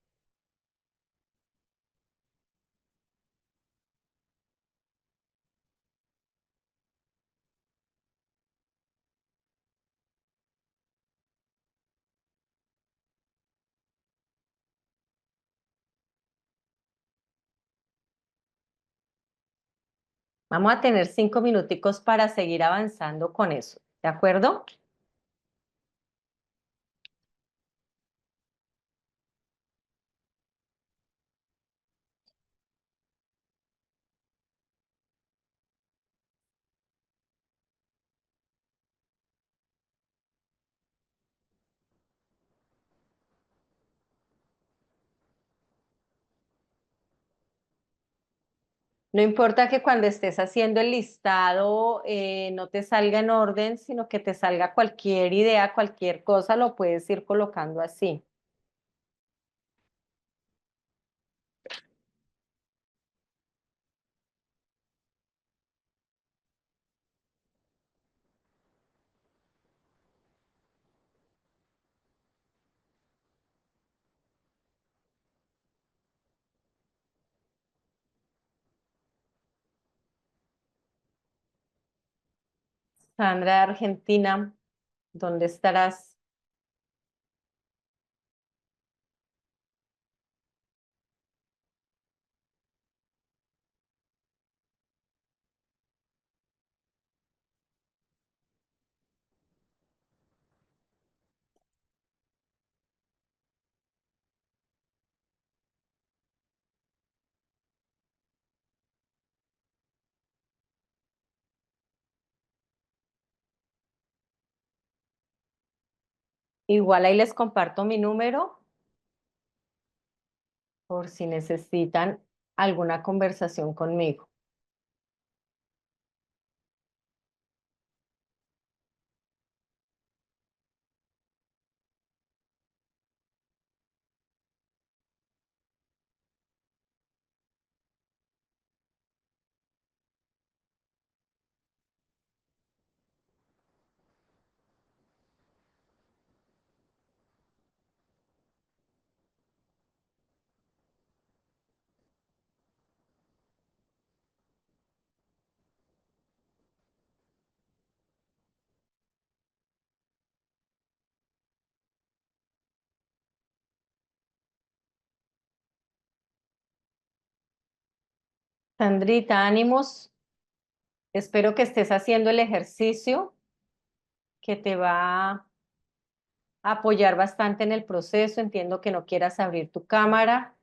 Vamos a tener 5 minuticos para seguir avanzando con eso, ¿de acuerdo? No importa que cuando estés haciendo el listado no te salga en orden, sino que te salga cualquier idea, cualquier cosa, lo puedes ir colocando así. Sandra de Argentina, ¿dónde estarás? Igual ahí les comparto mi número por si necesitan alguna conversación conmigo. Sandrita, ánimos. Espero que estés haciendo el ejercicio que te va a apoyar bastante en el proceso. Entiendo que no quieras abrir tu cámara.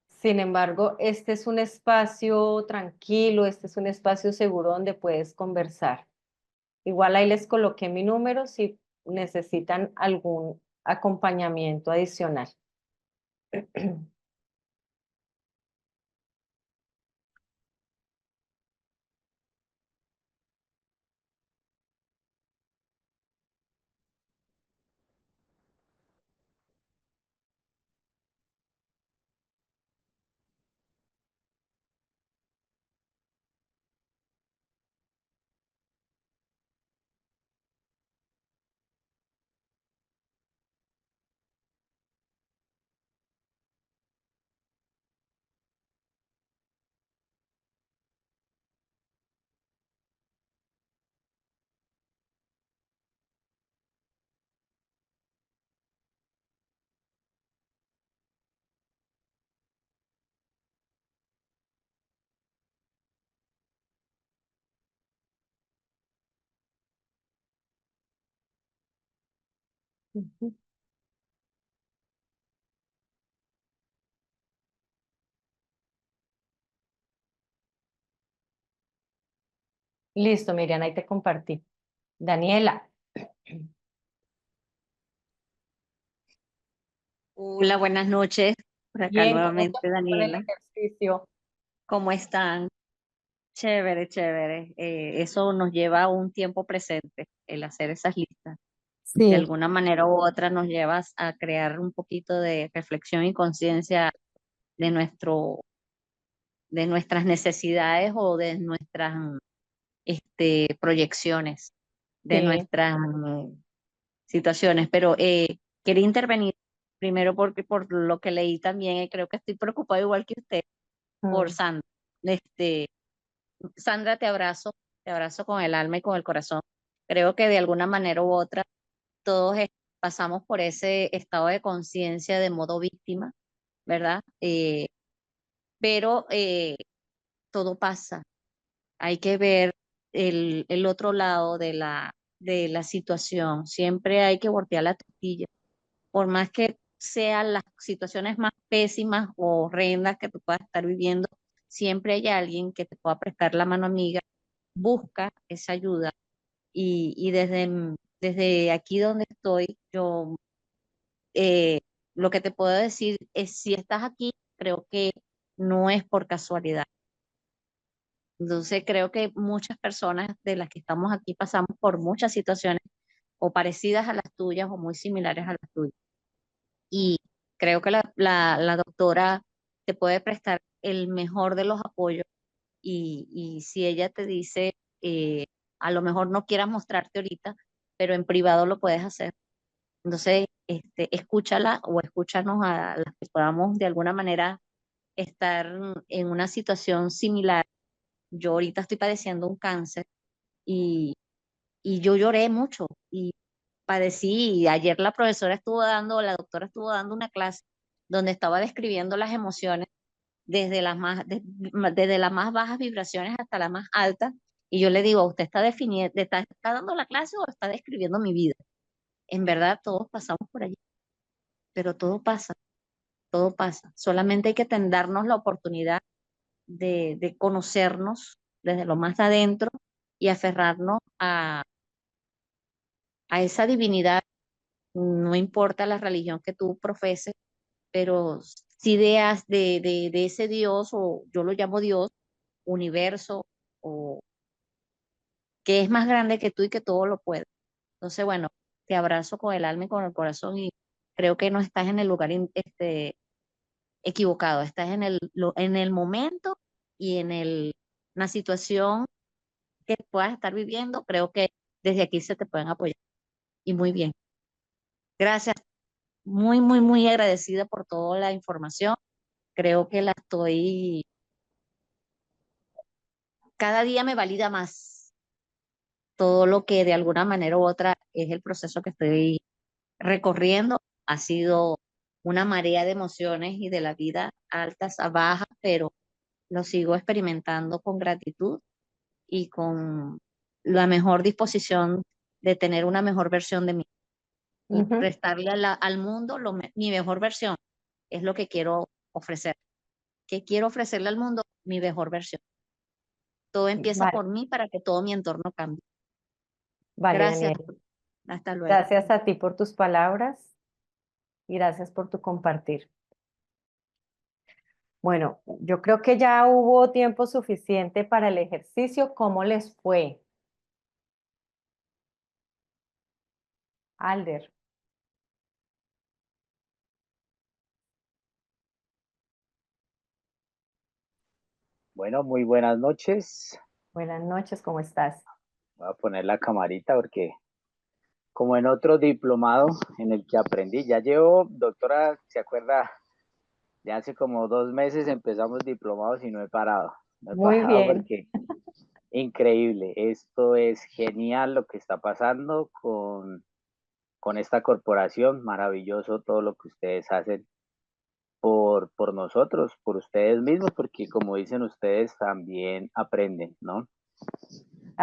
Sin embargo, este es un espacio tranquilo, este es un espacio seguro donde puedes conversar. Igual ahí les coloqué mi número si necesitan algún acompañamiento adicional. Ujú. Listo, Miriam, ahí te compartí. Daniela. Hola, buenas noches. Por acá Bien, ¿cómo te nuevamente, fue con el Daniela. ejercicio? ¿Cómo están? Chévere, chévere. Eso nos lleva a un tiempo presente, el hacer esas listas. De Sí, alguna manera u otra nos llevas a crear un poquito de reflexión y conciencia de de nuestras necesidades o de nuestras proyecciones, de sí. nuestras situaciones. Pero quería intervenir primero porque por lo que leí también, creo que estoy preocupada igual que usted por Mm. Sandra. Este, Sandra, te abrazo con el alma y con el corazón. Creo que de alguna manera u otra todos pasamos por ese estado de conciencia de modo víctima, ¿verdad? Pero todo pasa. hay que ver el otro lado de la situación. Siempre hay que voltear la tortilla. Por más que sean las situaciones más pésimas o horrendas que tú puedas estar viviendo, siempre hay alguien que te pueda prestar la mano amiga, busca esa ayuda. Y desde aquí donde estoy, yo lo que te puedo decir es, si estás aquí, creo que no es por casualidad. Entonces creo que muchas personas de las que estamos aquí pasamos por muchas situaciones o parecidas a las tuyas o muy similares a las tuyas. Y creo que la doctora te puede prestar el mejor de los apoyos y si ella te dice, a lo mejor no quieras mostrarte ahorita, pero en privado lo puedes hacer. Entonces, escúchala o escúchanos a las que podamos de alguna manera estar en una situación similar. Yo ahorita estoy padeciendo un cáncer y, y yo lloré mucho y padecí. Y ayer la doctora estuvo dando una clase donde estaba describiendo las emociones desde las más bajas vibraciones hasta las más altas. Y yo le digo, ¿usted está definiendo, está dando la clase o está describiendo mi vida? En verdad, todos pasamos por allí, pero todo pasa, todo pasa. Solamente hay que darnos la oportunidad de conocernos desde lo más adentro y aferrarnos a esa divinidad. No importa la religión que tú profeses, pero si ideas de ese Dios, o yo lo llamo Dios, universo, o que es más grande que tú y que todo lo puede. Entonces, bueno, te abrazo con el alma y con el corazón y creo que no estás en el lugar equivocado, estás en el momento y en una situación que puedas estar viviendo. Creo que desde aquí se te pueden apoyar. Y muy bien. Gracias. Muy, muy, muy agradecida por toda la información. Creo que cada día me valida más todo lo que de alguna manera u otra es el proceso que estoy recorriendo. Ha sido una marea de emociones y de la vida, altas a bajas, pero lo sigo experimentando con gratitud y con la mejor disposición de tener una mejor versión de mí y Ujú. prestarle al mundo mi mejor versión. Es lo que quiero ofrecer. ¿Qué quiero ofrecerle al mundo? Mi mejor versión. Todo empieza Vale, por mí para que todo mi entorno cambie. vale, Gracias. Daniel. Hasta luego. Gracias a ti por tus palabras y gracias por tu compartir. Bueno, yo creo que ya hubo tiempo suficiente para el ejercicio. ¿Cómo les fue, Alder? Bueno, muy buenas noches. Buenas noches, ¿cómo estás? Voy a poner la camarita porque como en otro diplomado en el que aprendí, ya llevo, doctora, ¿se acuerda? De hace como 2 meses empezamos diplomados y no he parado. No he Muy parado bien. porque increíble. Esto es genial lo que está pasando con esta corporación. Maravilloso todo lo que ustedes hacen por nosotros, por ustedes mismos, porque como dicen ustedes, también aprenden, ¿no?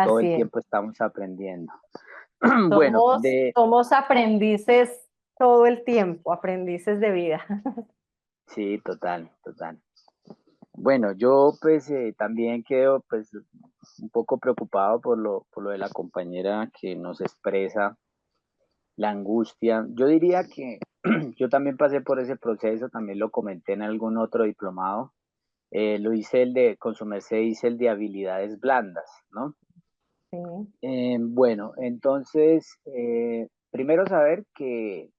Todo el Así es. tiempo estamos aprendiendo. Bueno, Somos aprendices todo el tiempo, aprendices de vida. sí, total, total. Bueno, yo pues también quedo pues un poco preocupado por lo de la compañera que nos expresa la angustia. Yo diría que yo también pasé por ese proceso, también lo comenté en algún otro diplomado. Lo hice con su merced hice el de habilidades blandas, ¿no? Sí. Bueno, entonces, primero saber que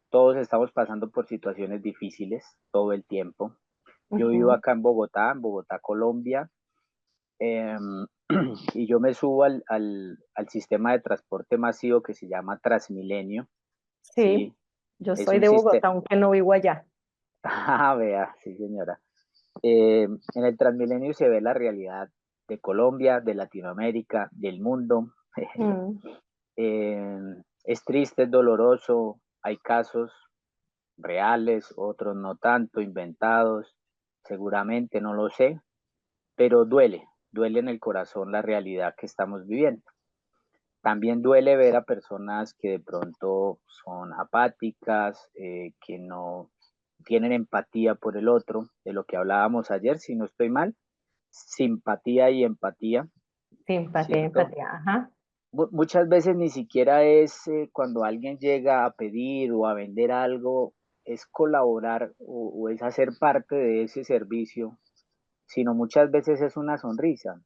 todos estamos pasando por situaciones difíciles todo el tiempo. Yo vivo Ujú. acá en Bogotá, Colombia, y yo me subo al sistema de transporte masivo que se llama Transmilenio, Sí, ¿sí? yo Es soy un de sistema, Bogotá, aunque no vivo allá. ah, vea, sí señora. En el Transmilenio se ve la realidad de Colombia, de Latinoamérica, del mundo. Mm. Es triste, es doloroso, hay casos reales, otros no tanto, inventados. seguramente, no lo sé, pero duele en el corazón la realidad que estamos viviendo. También duele ver a personas que de pronto son apáticas, que no tienen empatía por el otro, de lo que hablábamos ayer, si no estoy mal, simpatía y empatía, Simpatía, ¿cierto? empatía, ajá. Muchas veces ni siquiera es cuando alguien llega a pedir o a vender algo, es colaborar o es hacer parte de ese servicio, sino muchas veces es una sonrisa.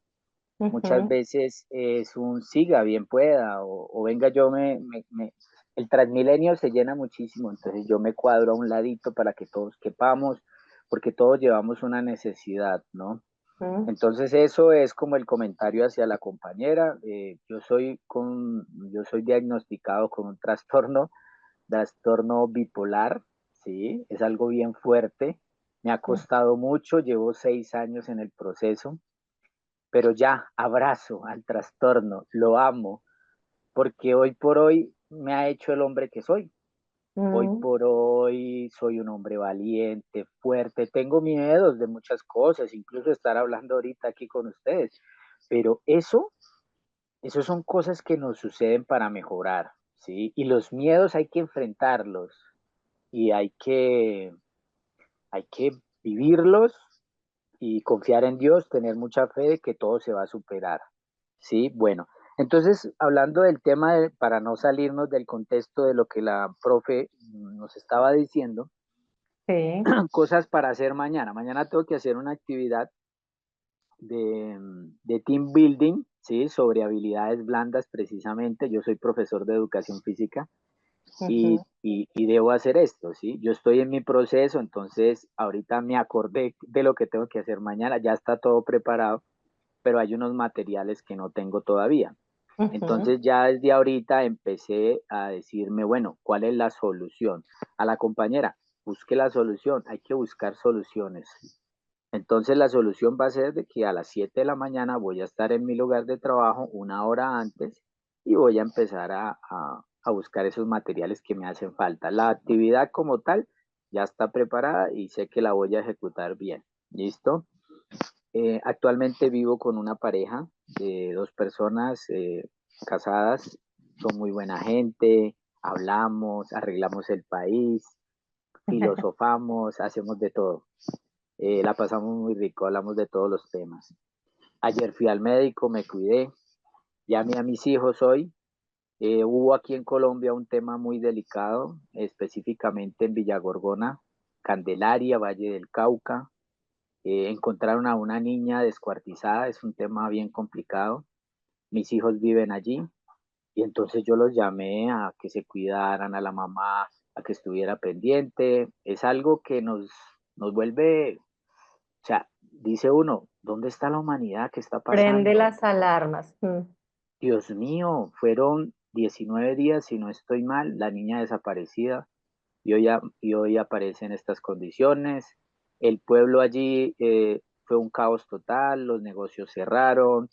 Muchas Ujú. veces es un siga, bien pueda, o venga, el Transmilenio se llena muchísimo, entonces yo me cuadro a un ladito para que todos quepamos, porque todos llevamos una necesidad, ¿no? Mm. Entonces eso es como el comentario hacia la compañera. Yo soy diagnosticado con un trastorno bipolar, ¿sí? Es algo bien fuerte. Me ha costado mucho, llevo 6 años en el proceso, pero ya abrazo al trastorno, lo amo, porque hoy por hoy me ha hecho el hombre que soy. Hoy Mm. por hoy soy un hombre valiente, fuerte, tengo miedos de muchas cosas, incluso estar hablando ahorita aquí con ustedes, pero eso son cosas que nos suceden para mejorar, ¿sí? Y los miedos hay que enfrentarlos y hay que vivirlos y confiar en Dios, tener mucha fe de que todo se va a superar. Sí, bueno, entonces hablando del tema, para no salirnos del contexto de lo que la profe nos estaba diciendo, Sí. cosas para hacer mañana. Mañana tengo que hacer una actividad de team building, ¿sí? Sobre habilidades blandas precisamente. Yo soy profesor de educación física Ujú. y debo hacer esto, ¿sí? Yo estoy en mi proceso, entonces ahorita me acordé de lo que tengo que hacer mañana, ya está todo preparado, pero hay unos materiales que no tengo todavía. Ujú. Entonces ya desde ahorita empecé a decirme, bueno, ¿cuál es la solución? A la compañera, busque la solución, hay que buscar soluciones. Entonces la solución va a ser de que a las 7 de la mañana voy a estar en mi lugar de trabajo una hora antes y voy a empezar a buscar esos materiales que me hacen falta. La actividad como tal ya está preparada y sé que la voy a ejecutar bien. ¿Listo? Actualmente vivo con una pareja de 2 personas casadas, son muy buena gente, hablamos, arreglamos el país, filosofamos, hacemos de todo. La pasamos muy rico, hablamos de todos los temas. Ayer fui al médico, me cuidé, llamé a mis hijos hoy. Hubo aquí en Colombia un tema muy delicado, específicamente en Villagorgona, Candelaria, Valle del Cauca. Encontraron a una niña descuartizada, es un tema bien complicado. Mis hijos viven allí y entonces yo los llamé a que se cuidaran, a la mamá, a que estuviera pendiente. Es algo que nos vuelve, o sea, dice uno, ¿dónde está la humanidad? ¿Qué está Prende pasando? las alarmas. Mm. Dios mío, fueron 19 días, si no estoy mal, la niña desaparecida y hoy aparece en estas condiciones. El pueblo allí fue un caos total, los negocios cerraron,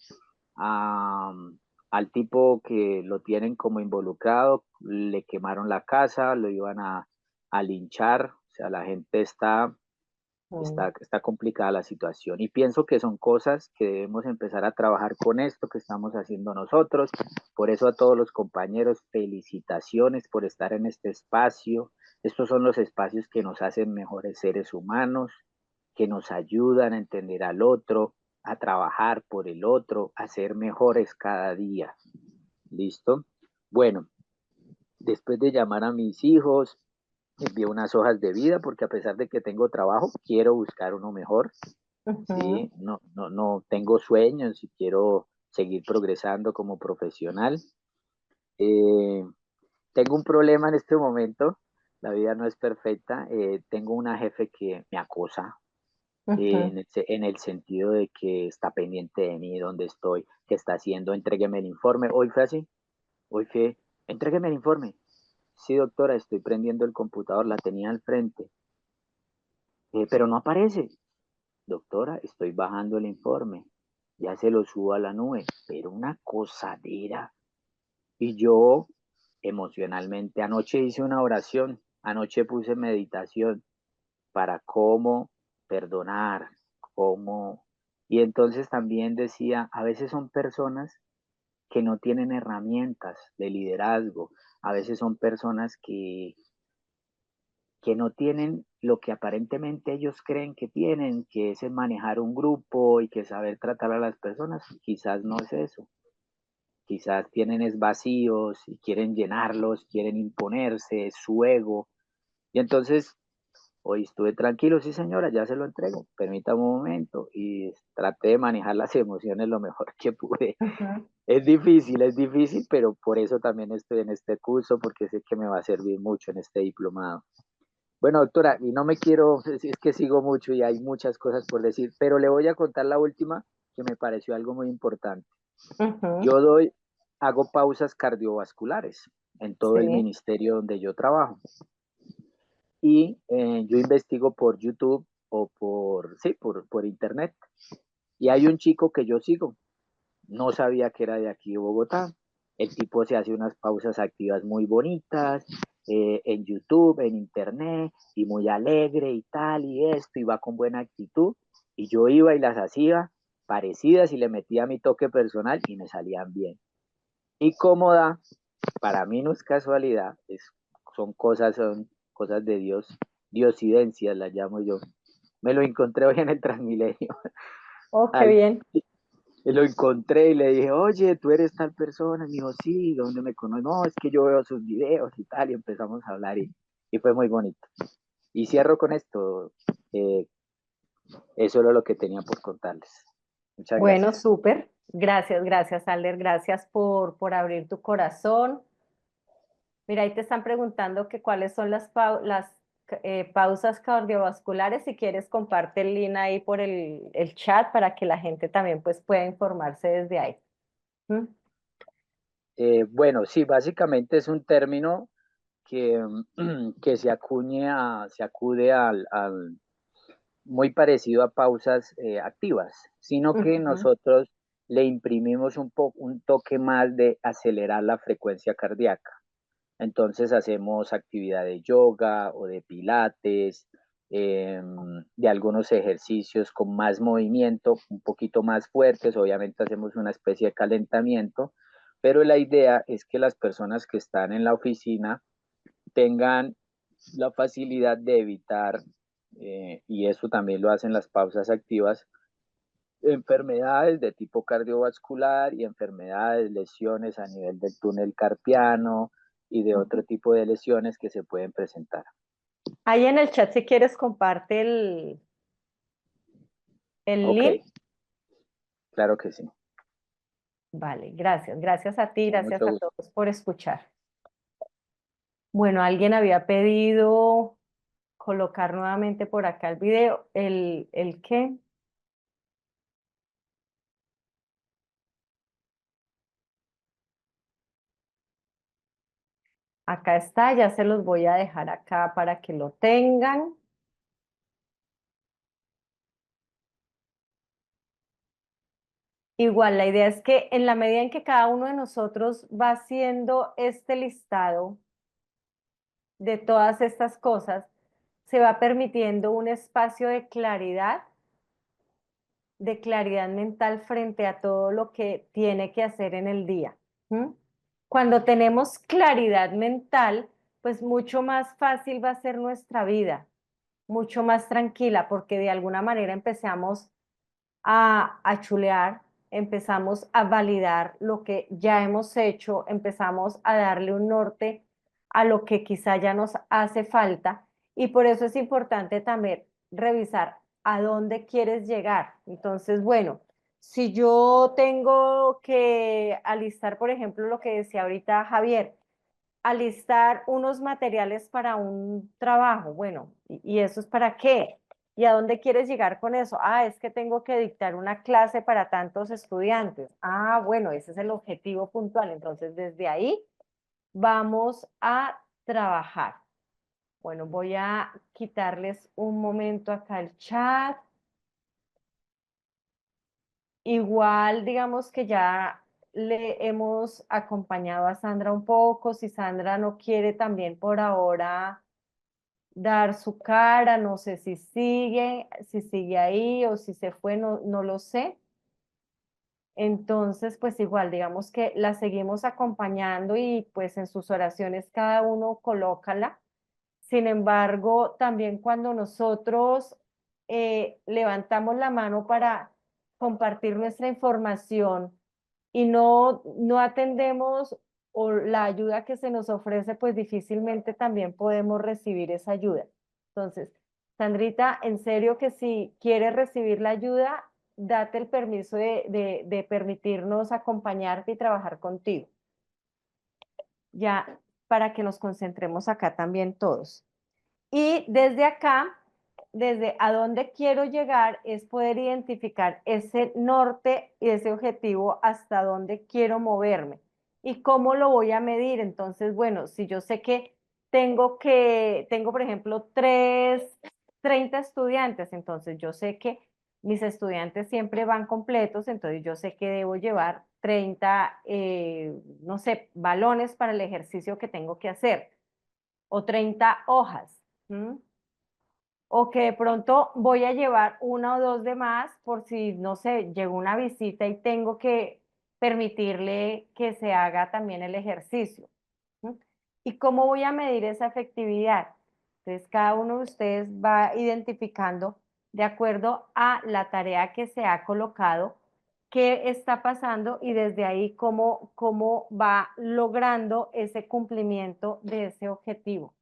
al tipo que lo tienen como involucrado le quemaron la casa, lo iban a linchar, o sea, la gente Mm. está complicada la situación y pienso que son cosas que debemos empezar a trabajar con esto que estamos haciendo nosotros. Por eso a todos los compañeros, felicitaciones por estar en este espacio. Estos son los espacios que nos hacen mejores seres humanos, que nos ayudan a entender al otro, a trabajar por el otro, a ser mejores cada día. ¿Listo? Bueno, después de llamar a mis hijos, envié unas hojas de vida porque a pesar de que tengo trabajo, quiero buscar uno mejor, Ujú. ¿sí? No tengo sueños y quiero seguir progresando como profesional. Eh, Tengo un problema en este momento, la vida no es perfecta, tengo una jefe que me acosa Ujú. en el sentido de que está pendiente de mí, dónde estoy, qué está haciendo, entrégueme el informe. Hoy fue así, hoy fue, entrégueme el informe. Sí, doctora, estoy prendiendo el computador, la tenía al frente. Pero no aparece. Doctora, estoy bajando el informe. Ya se lo subo a la nube. Pero una cosadera. Y yo emocionalmente, anoche hice una oración, anoche puse meditación para cómo perdonar, cómo... Y entonces también decía, a veces son personas que no tienen herramientas de liderazgo, a veces son personas que no tienen lo que aparentemente ellos creen que tienen, que es el manejar un grupo y que saber tratar a las personas, quizás no es eso. Quizás tienen es vacíos y quieren llenarlos, quieren imponerse, es su ego. Y entonces, hoy estuve tranquilo, sí señora, ya se lo entrego, permítame un momento y traté de manejar las emociones lo mejor que pude. Ujú. Es difícil, pero por eso también estoy en este curso, porque sé que me va a servir mucho en este diplomado. Bueno, doctora, y no me quiero, es que sigo mucho y hay muchas cosas por decir, pero le voy a contar la última que me pareció algo muy importante. Ujú. Yo hago pausas cardiovasculares en todo el Sí. ministerio donde yo trabajo. Y yo investigo por YouTube o sí, por internet. Y hay un chico que yo sigo, no sabía que era de aquí de Bogotá. El tipo se hace unas pausas activas muy bonitas en YouTube, en internet, y muy alegre y tal, y esto, y va con buena actitud. Y yo iba y las hacía parecidas y le metía mi toque personal y me salían bien. Y cómoda, para mí no es casualidad, son cosas de Dios, diosidencias las llamo yo. Me lo encontré hoy en el Transmilenio. Oh, qué Al, bien. lo encontré y le dije, oye, tú eres tal persona. Me dijo, sí, ¿dónde me conoces? No, es que yo veo sus videos y tal. Y empezamos a hablar y fue muy bonito. Y cierro con esto. eh, Eso era lo que tenía por contarles. Muchas Bueno, gracias. súper. Gracias, gracias, Alder. Gracias por abrir tu corazón. Mira, ahí te están preguntando que cuáles son las pausas cardiovasculares. Si quieres, comparte el link ahí por el chat para que la gente también pues, pueda informarse desde ahí. ¿Mm? Bueno, sí, básicamente es un término que, que se acude muy parecido a pausas activas, sino que Ujú. nosotros le imprimimos un toque más de acelerar la frecuencia cardíaca. Entonces hacemos actividad de yoga o de pilates, de algunos ejercicios con más movimiento, un poquito más fuertes. Obviamente hacemos una especie de calentamiento, pero la idea es que las personas que están en la oficina tengan la facilidad de evitar, y eso también lo hacen las pausas activas, enfermedades de tipo cardiovascular y enfermedades, lesiones a nivel del túnel carpiano y de otro tipo de lesiones que se pueden presentar. Ahí en el chat, si quieres, comparte el Ok, link. claro que sí, Vale, gracias. Gracias a ti, con gracias mucho a gusto. todos por escuchar. Bueno, alguien había pedido colocar nuevamente por acá el video. ¿El qué? Acá está, ya se los voy a dejar acá para que lo tengan. Igual, la idea es que en la medida en que cada uno de nosotros va haciendo este listado de todas estas cosas, se va permitiendo un espacio de claridad mental frente a todo lo que tiene que hacer en el día. ¿M? Cuando tenemos claridad mental, pues mucho más fácil va a ser nuestra vida, mucho más tranquila, porque de alguna manera empezamos a chulear, empezamos a validar lo que ya hemos hecho, empezamos a darle un norte a lo que quizá ya nos hace falta y por eso es importante también revisar a dónde quieres llegar. Entonces, bueno, si yo tengo que alistar, por ejemplo, lo que decía ahorita Javier, alistar unos materiales para un trabajo, bueno, ¿y eso es para qué? ¿Y a dónde quieres llegar con eso? Ah, es que tengo que dictar una clase para tantos estudiantes. Ah, bueno, ese es el objetivo puntual. Entonces, desde ahí vamos a trabajar. Bueno, voy a quitarles un momento acá el chat. Igual, digamos que ya le hemos acompañado a Sandra un poco. Si Sandra no quiere también por ahora dar su cara, no sé si sigue ahí o si se fue, no lo sé. Entonces, pues igual, digamos que la seguimos acompañando y pues en sus oraciones cada uno colócala. Sin embargo, también cuando nosotros levantamos la mano para compartir nuestra información y no atendemos o la ayuda que se nos ofrece, pues difícilmente también podemos recibir esa ayuda. Entonces, Sandrita, en serio que si quieres recibir la ayuda, date el permiso de permitirnos acompañarte y trabajar contigo. Ya, para que nos concentremos acá también todos. Y desde acá, desde a dónde quiero llegar, es poder identificar ese norte y ese objetivo hasta dónde quiero moverme. ¿Y cómo lo voy a medir? Entonces, bueno, si yo sé que tengo, por ejemplo, 30 estudiantes, entonces yo sé que mis estudiantes siempre van completos, entonces yo sé que debo llevar 30, no sé, balones para el ejercicio que tengo que hacer o 30 hojas. ¿Mm? O que de pronto voy a llevar una o dos de más por si, no sé, llegó una visita y tengo que permitirle que se haga también el ejercicio. ¿Mm? ¿Y cómo voy a medir esa efectividad? Entonces, cada uno de ustedes va identificando de acuerdo a la tarea que se ha colocado, qué está pasando y desde ahí cómo va logrando ese cumplimiento de ese objetivo.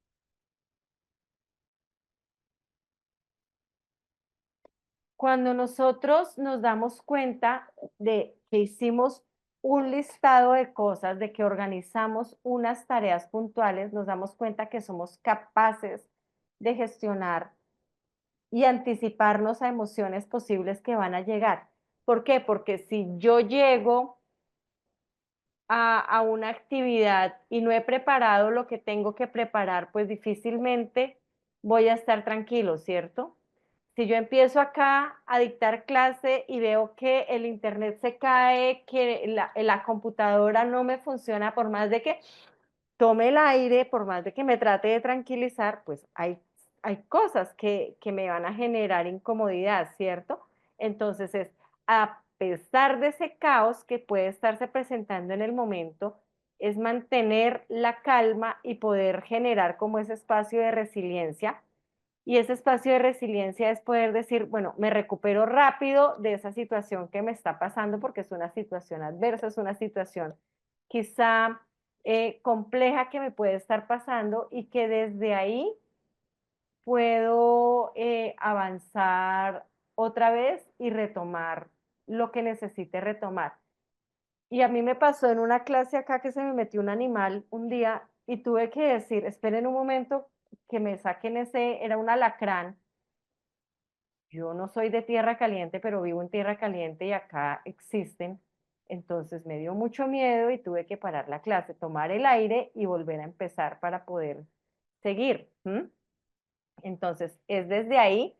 Cuando nosotros nos damos cuenta de que hicimos un listado de cosas, de que organizamos unas tareas puntuales, nos damos cuenta que somos capaces de gestionar y anticiparnos a emociones posibles que van a llegar. ¿Por qué? Porque si yo llego a una actividad y no he preparado lo que tengo que preparar, pues difícilmente voy a estar tranquilo, ¿cierto? Si yo empiezo acá a dictar clase y veo que el internet se cae, que la computadora no me funciona, por más de que tome el aire, por más de que me trate de tranquilizar, pues hay cosas que me van a generar incomodidad, ¿cierto? Entonces a pesar de ese caos que puede estarse presentando en el momento, es mantener la calma y poder generar como ese espacio de resiliencia. Y ese espacio de resiliencia es poder decir, bueno, me recupero rápido de esa situación que me está pasando porque es una situación adversa, es una situación quizá compleja que me puede estar pasando y que desde ahí puedo avanzar otra vez y retomar lo que necesite retomar. Y a mí me pasó en una clase acá que se me metió un animal un día y tuve que decir, esperen un momento que me saquen era un alacrán. Yo no soy de tierra caliente, pero vivo en tierra caliente y acá existen. Entonces me dio mucho miedo y tuve que parar la clase, tomar el aire y volver a empezar para poder seguir. Entonces es desde ahí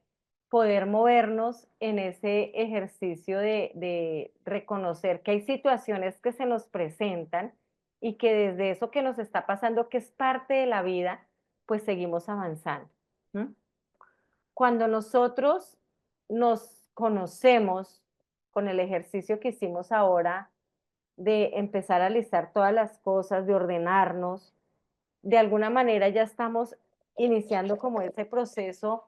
poder movernos en ese ejercicio de reconocer que hay situaciones que se nos presentan y que desde eso que nos está pasando, que es parte de la vida, pues seguimos avanzando. Cuando nosotros nos conocemos con el ejercicio que hicimos ahora de empezar a listar todas las cosas, de ordenarnos, de alguna manera ya estamos iniciando como ese proceso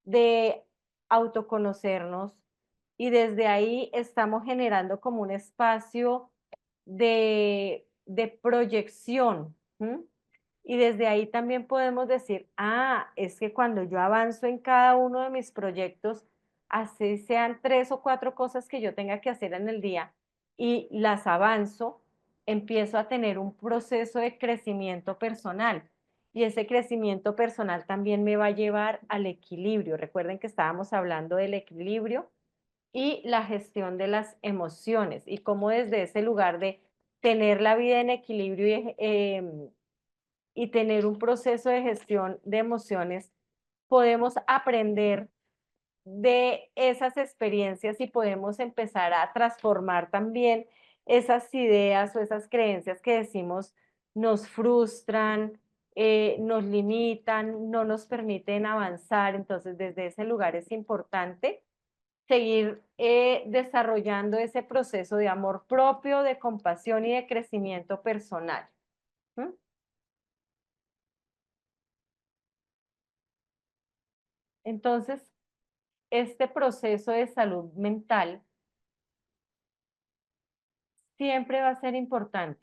de autoconocernos y desde ahí estamos generando como un espacio de proyección. Y desde ahí también podemos decir, es que cuando yo avanzo en cada uno de mis proyectos, así sean 3 o 4 cosas que yo tenga que hacer en el día y las avanzo, empiezo a tener un proceso de crecimiento personal. Y ese crecimiento personal también me va a llevar al equilibrio. Recuerden que estábamos hablando del equilibrio y la gestión de las emociones y cómo desde ese lugar de tener la vida en equilibrio y tener un proceso de gestión de emociones, podemos aprender de esas experiencias y podemos empezar a transformar también esas ideas o esas creencias que decimos nos frustran, nos limitan, no nos permiten avanzar. Entonces, desde ese lugar es importante seguir desarrollando ese proceso de amor propio, de compasión y de crecimiento personal. ¿Mm? Entonces, este proceso de salud mental siempre va a ser importante.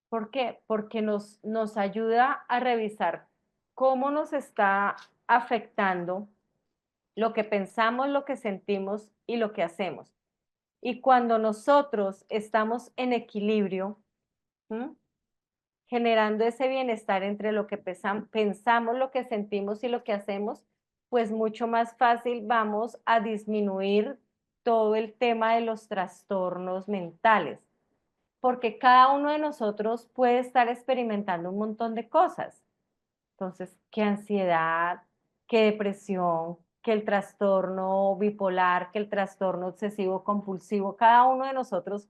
¿Por qué? Porque nos ayuda a revisar cómo nos está afectando lo que pensamos, lo que sentimos y lo que hacemos. Y cuando nosotros estamos en equilibrio, ¿m? Generando ese bienestar entre lo que pensamos, lo que sentimos y lo que hacemos, pues mucho más fácil vamos a disminuir todo el tema de los trastornos mentales, porque cada uno de nosotros puede estar experimentando un montón de cosas. Entonces, qué ansiedad, qué depresión, que el trastorno bipolar, que el trastorno obsesivo compulsivo, cada uno de nosotros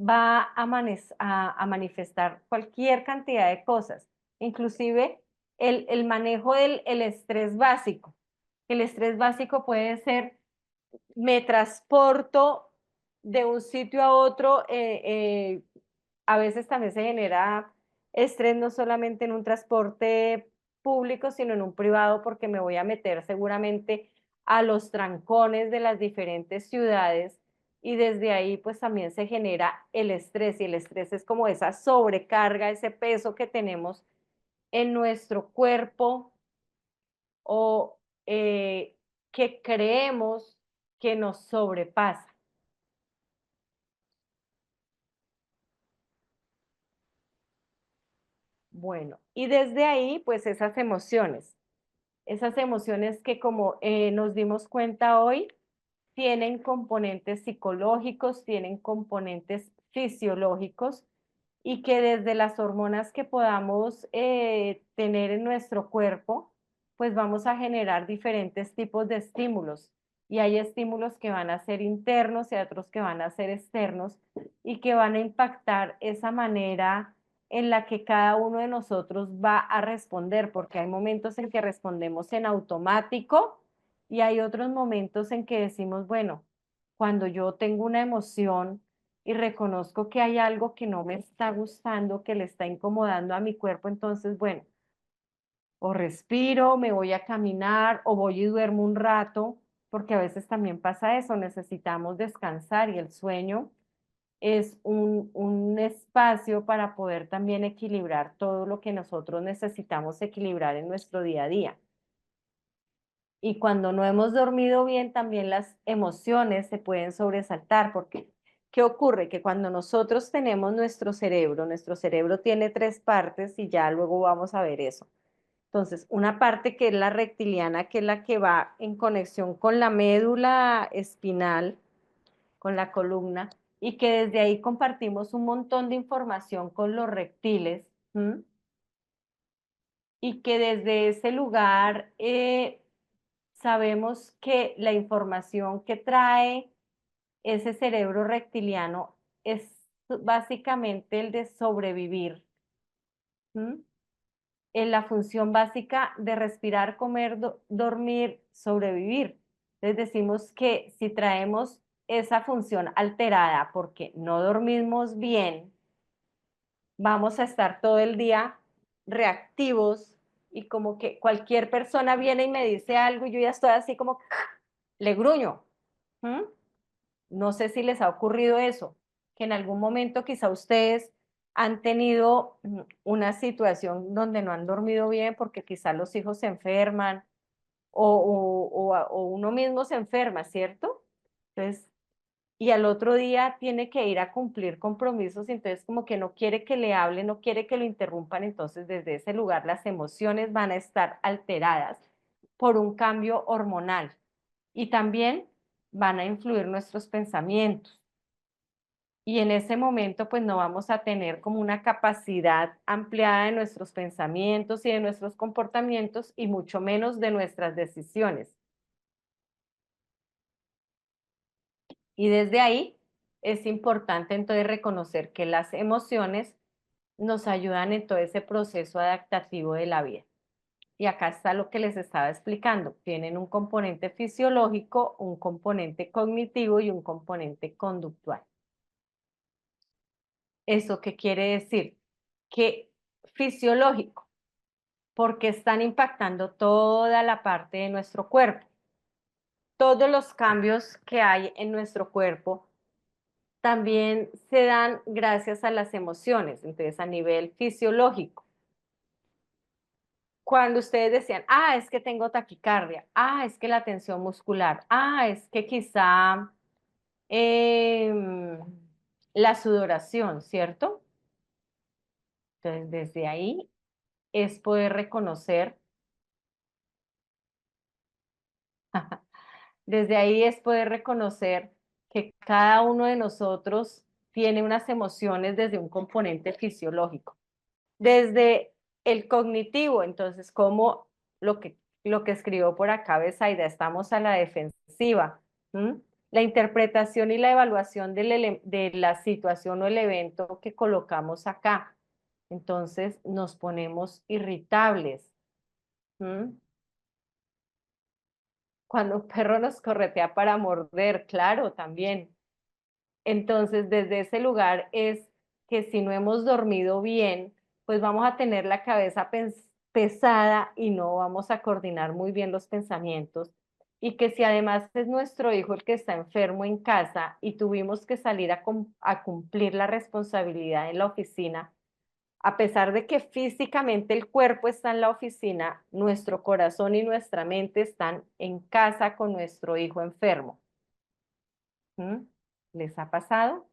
va a manifestar cualquier cantidad de cosas, inclusive el manejo del el estrés básico. El estrés básico puede ser, me transporto de un sitio a otro, a veces también se genera estrés no solamente en un transporte público, sino en un privado, porque me voy a meter seguramente a los trancones de las diferentes ciudades y desde ahí pues también se genera el estrés y el estrés es como esa sobrecarga, ese peso que tenemos en nuestro cuerpo o que creemos que nos sobrepasa. Bueno, y desde ahí, pues esas emociones que como nos dimos cuenta hoy, tienen componentes psicológicos, tienen componentes fisiológicos y que desde las hormonas que podamos tener en nuestro cuerpo, pues vamos a generar diferentes tipos de estímulos. Y hay estímulos que van a ser internos y otros que van a ser externos y que van a impactar esa manera en la que cada uno de nosotros va a responder, porque hay momentos en que respondemos en automático y hay otros momentos en que decimos, bueno, cuando yo tengo una emoción y reconozco que hay algo que no me está gustando, que le está incomodando a mi cuerpo, entonces, bueno, o respiro, me voy a caminar o voy y duermo un rato, porque a veces también pasa eso, necesitamos descansar y el sueño es un espacio para poder también equilibrar todo lo que nosotros necesitamos equilibrar en nuestro día a día. Y cuando no hemos dormido bien, también las emociones se pueden sobresaltar, porque ¿qué ocurre? Que cuando nosotros tenemos nuestro cerebro tiene tres partes y ya luego vamos a ver eso. Entonces, una parte que es la reptiliana, que es la que va en conexión con la médula espinal, con la columna, y que desde ahí compartimos un montón de información con los reptiles, ¿m? Y que desde ese lugar sabemos que la información que trae ese cerebro reptiliano es básicamente el de sobrevivir. ¿M? En la función básica de respirar, comer, dormir, sobrevivir. Entonces decimos que si traemos esa función alterada porque no dormimos bien, vamos a estar todo el día reactivos y como que cualquier persona viene y me dice algo y yo ya estoy así como le gruño. ¿Mm? No sé si les ha ocurrido eso, que en algún momento quizá ustedes han tenido una situación donde no han dormido bien porque quizá los hijos se enferman o uno mismo se enferma, ¿cierto? Entonces, y al otro día tiene que ir a cumplir compromisos, y entonces como que no quiere que le hablen, no quiere que lo interrumpan, entonces desde ese lugar las emociones van a estar alteradas por un cambio hormonal y también van a influir nuestros pensamientos. Y en ese momento pues no vamos a tener como una capacidad ampliada de nuestros pensamientos y de nuestros comportamientos y mucho menos de nuestras decisiones. Y desde ahí es importante entonces reconocer que las emociones nos ayudan en todo ese proceso adaptativo de la vida. Y acá está lo que les estaba explicando. Tienen un componente fisiológico, un componente cognitivo y un componente conductual. ¿Eso qué quiere decir? Que fisiológico, porque están impactando toda la parte de nuestro cuerpo. Todos los cambios que hay en nuestro cuerpo también se dan gracias a las emociones, entonces a nivel fisiológico. Cuando ustedes decían, es que tengo taquicardia, es que la tensión muscular, es que quizá em, la sudoración, ¿cierto? Entonces, desde ahí es poder reconocer, desde ahí es poder reconocer que cada uno de nosotros tiene unas emociones desde un componente fisiológico. Desde el cognitivo, entonces, como lo que escribió por acá Besaida, estamos a la defensiva. La interpretación y la evaluación de la situación o el evento que colocamos acá. Entonces, nos ponemos irritables. Cuando un perro nos corretea para morder, claro, también. Entonces, desde ese lugar es que si no hemos dormido bien, pues vamos a tener la cabeza pesada y no vamos a coordinar muy bien los pensamientos. Y que si además es nuestro hijo el que está enfermo en casa y tuvimos que salir a cumplir la responsabilidad en la oficina, a pesar de que físicamente el cuerpo está en la oficina, nuestro corazón y nuestra mente están en casa con nuestro hijo enfermo. ¿Les ha pasado?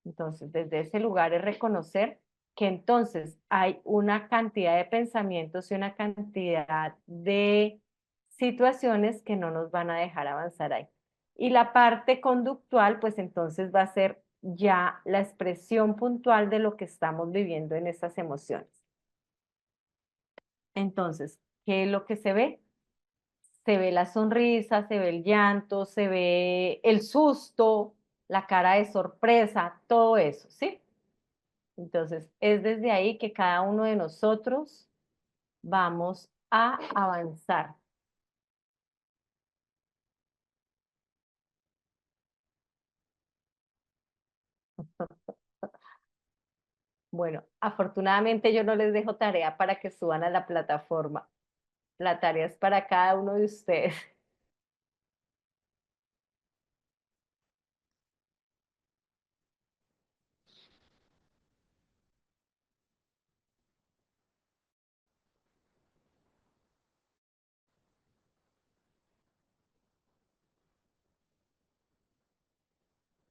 Entonces, desde ese lugar es reconocer que entonces hay una cantidad de pensamientos y una cantidad de situaciones que no nos van a dejar avanzar ahí. Y la parte conductual, pues entonces va a ser ya la expresión puntual de lo que estamos viviendo en estas emociones. Entonces, ¿qué es lo que se ve? Se ve la sonrisa, se ve el llanto, se ve el susto, la cara de sorpresa, todo eso, ¿sí? Entonces, es desde ahí que cada uno de nosotros vamos a avanzar. Bueno, afortunadamente yo no les dejo tarea para que suban a la plataforma. La tarea es para cada uno de ustedes.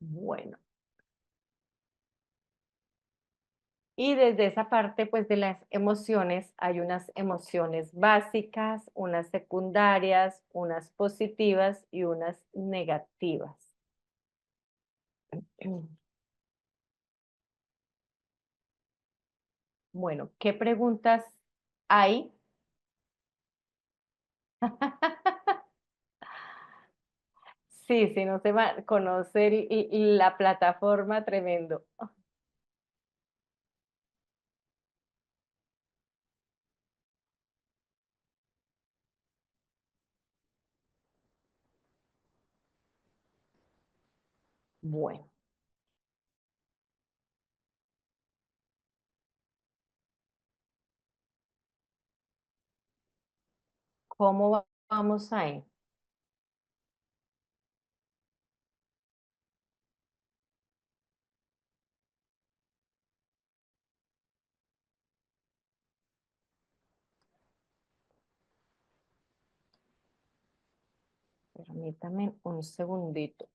Bueno, y desde esa parte, pues de las emociones, hay unas emociones básicas, unas secundarias, unas positivas y unas negativas. Bueno, ¿qué preguntas hay? Sí, si no se conoce la plataforma, tremendo. Bueno, ¿cómo vamos ahí? Permítame un segundito.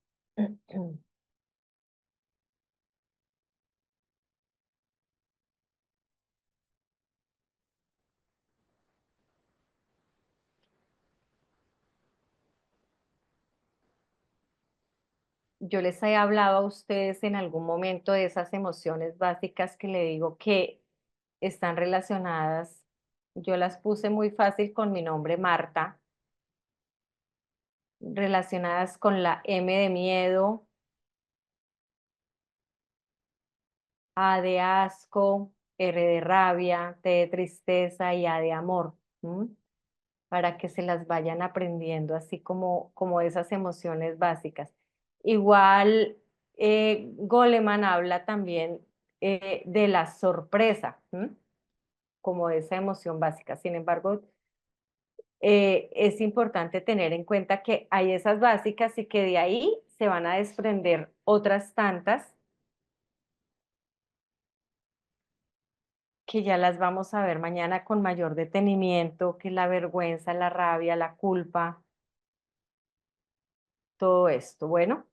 Yo les he hablado a ustedes en algún momento de esas emociones básicas que le digo que están relacionadas. Yo las puse muy fácil con mi nombre, Marta, relacionadas con la M de miedo, A de asco, R de rabia, T de tristeza y A de amor. Para que se las vayan aprendiendo, así como esas emociones básicas. Igual, Goleman habla también de la sorpresa, como esa emoción básica. Sin embargo, es importante tener en cuenta que hay esas básicas y que de ahí se van a desprender otras tantas que ya las vamos a ver mañana con mayor detenimiento, que la vergüenza, la rabia, la culpa, todo esto. Bueno.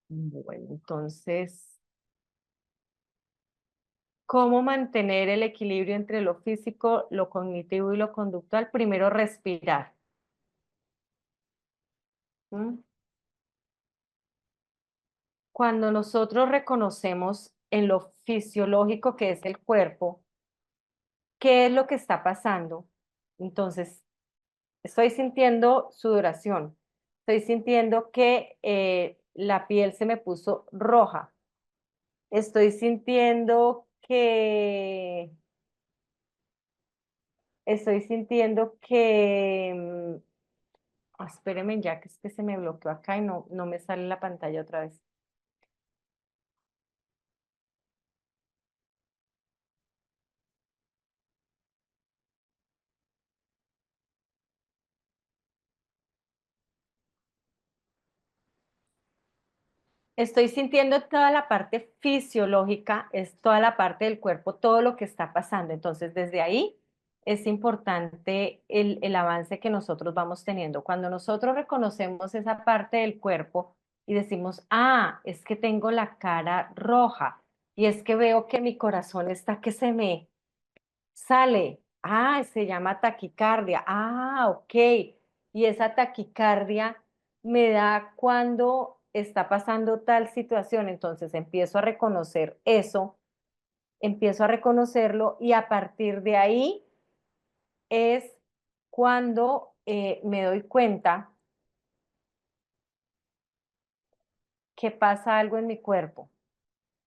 Bueno, entonces, ¿cómo mantener el equilibrio entre lo físico, lo cognitivo y lo conductual? Primero, respirar. ¿Mm? Cuando nosotros reconocemos en lo fisiológico que es el cuerpo, ¿qué es lo que está pasando? Entonces, estoy sintiendo sudoración, estoy sintiendo que la piel se me puso roja, estoy sintiendo que espéreme ya que es que se me bloqueó acá y no me sale la pantalla otra vez. Estoy sintiendo toda la parte fisiológica, es toda la parte del cuerpo, todo lo que está pasando. Entonces, desde ahí es importante el avance que nosotros vamos teniendo. Cuando nosotros reconocemos esa parte del cuerpo y decimos, ah, es que tengo la cara roja y es que veo que mi corazón está que se me sale. Ah, se llama taquicardia. Ah, ok. Y esa taquicardia me da cuando está pasando tal situación. Entonces empiezo a reconocer eso, empiezo a reconocerlo y a partir de ahí es cuando me doy cuenta que pasa algo en mi cuerpo.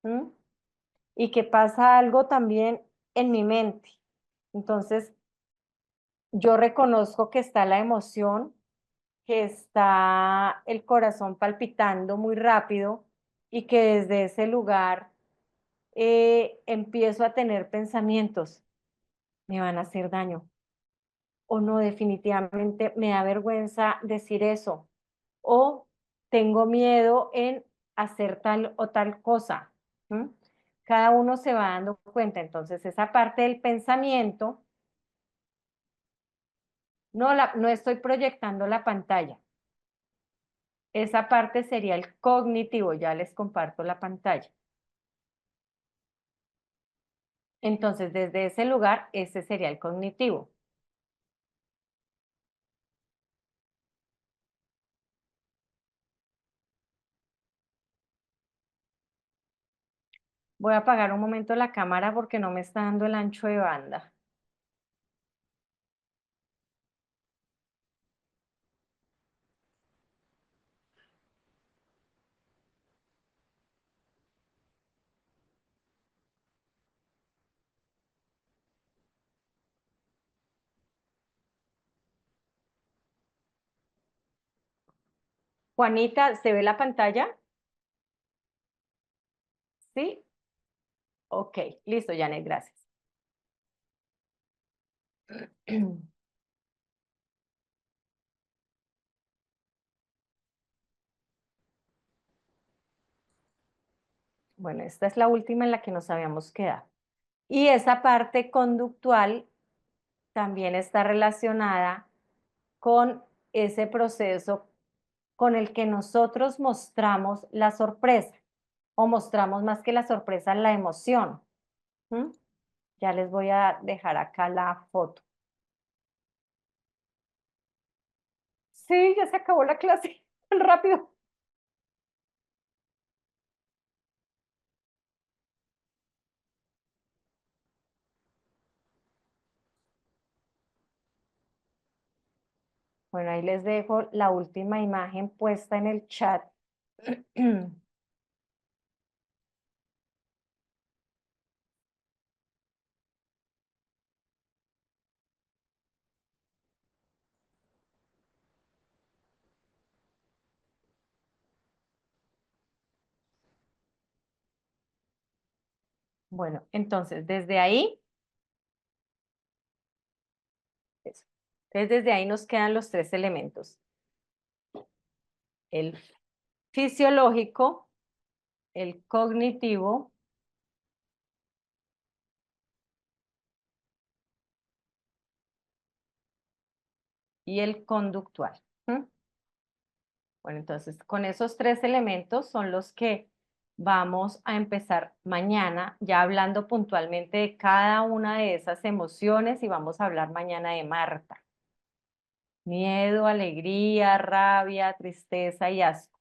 ¿M? Y que pasa algo también en mi mente. Entonces, yo reconozco que está la emoción, que está el corazón palpitando muy rápido y que desde ese lugar empiezo a tener pensamientos, me van a hacer daño o no, definitivamente me da vergüenza decir eso o tengo miedo en hacer tal o tal cosa. ¿M? Cada uno se va dando cuenta, entonces esa parte del pensamiento, no estoy proyectando la pantalla. Esa parte sería el cognitivo, ya les comparto la pantalla. Entonces, desde ese lugar, ese sería el cognitivo. Voy a apagar un momento la cámara porque no me está dando el ancho de banda. Juanita, ¿se ve la pantalla? ¿Sí? Ok, listo, Janet, gracias. Bueno, esta es la última en la que nos habíamos quedado. Y esa parte conductual también está relacionada con ese proceso con el que nosotros mostramos la sorpresa o mostramos más que la sorpresa, la emoción. ¿Mm? Ya les voy a dejar acá la foto. Sí, ya se acabó la clase, tan rápido. Bueno, ahí les dejo la última imagen puesta en el chat. Bueno, entonces desde ahí, eso. Entonces desde ahí nos quedan los tres elementos. El fisiológico, el cognitivo y el conductual. ¿Mm? Bueno, entonces con esos tres elementos son los que vamos a empezar mañana, ya hablando puntualmente de cada una de esas emociones y vamos a hablar mañana de Marta. Miedo, alegría, rabia, tristeza y asco.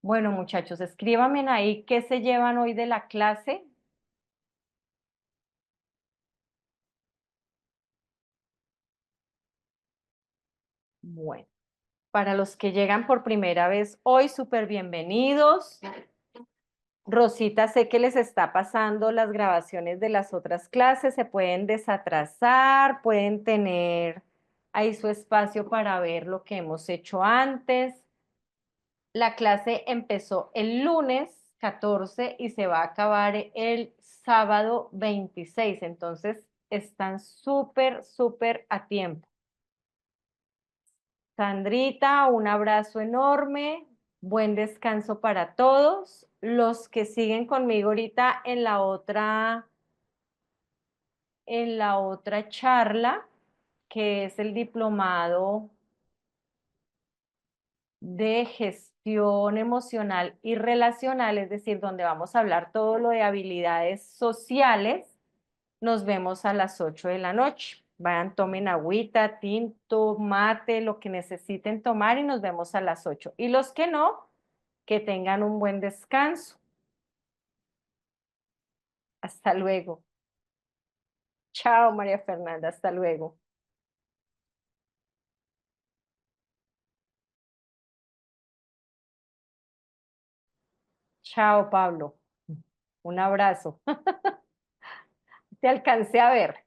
Bueno, muchachos, escríbanme ahí qué se llevan hoy de la clase. Bueno, para los que llegan por primera vez hoy, súper bienvenidos. Rosita, sé que les está pasando las grabaciones de las otras clases, se pueden desatrasar, pueden tener ahí su espacio para ver lo que hemos hecho antes. La clase empezó el lunes 14 y se va a acabar el sábado 26, entonces están súper, súper a tiempo. Sandrita, un abrazo enorme, buen descanso para todos. Los que siguen conmigo ahorita en la otra charla, que es el diplomado de gestión emocional y relacional, es decir, donde vamos a hablar todo lo de habilidades sociales, nos vemos a las 8 de la noche. Vayan, tomen agüita, tinto, mate, lo que necesiten tomar y nos vemos a las 8. Y los que no, que tengan un buen descanso. Hasta luego. Chao, María Fernanda. Hasta luego. Chao, Pablo. Un abrazo. Te alcancé a ver.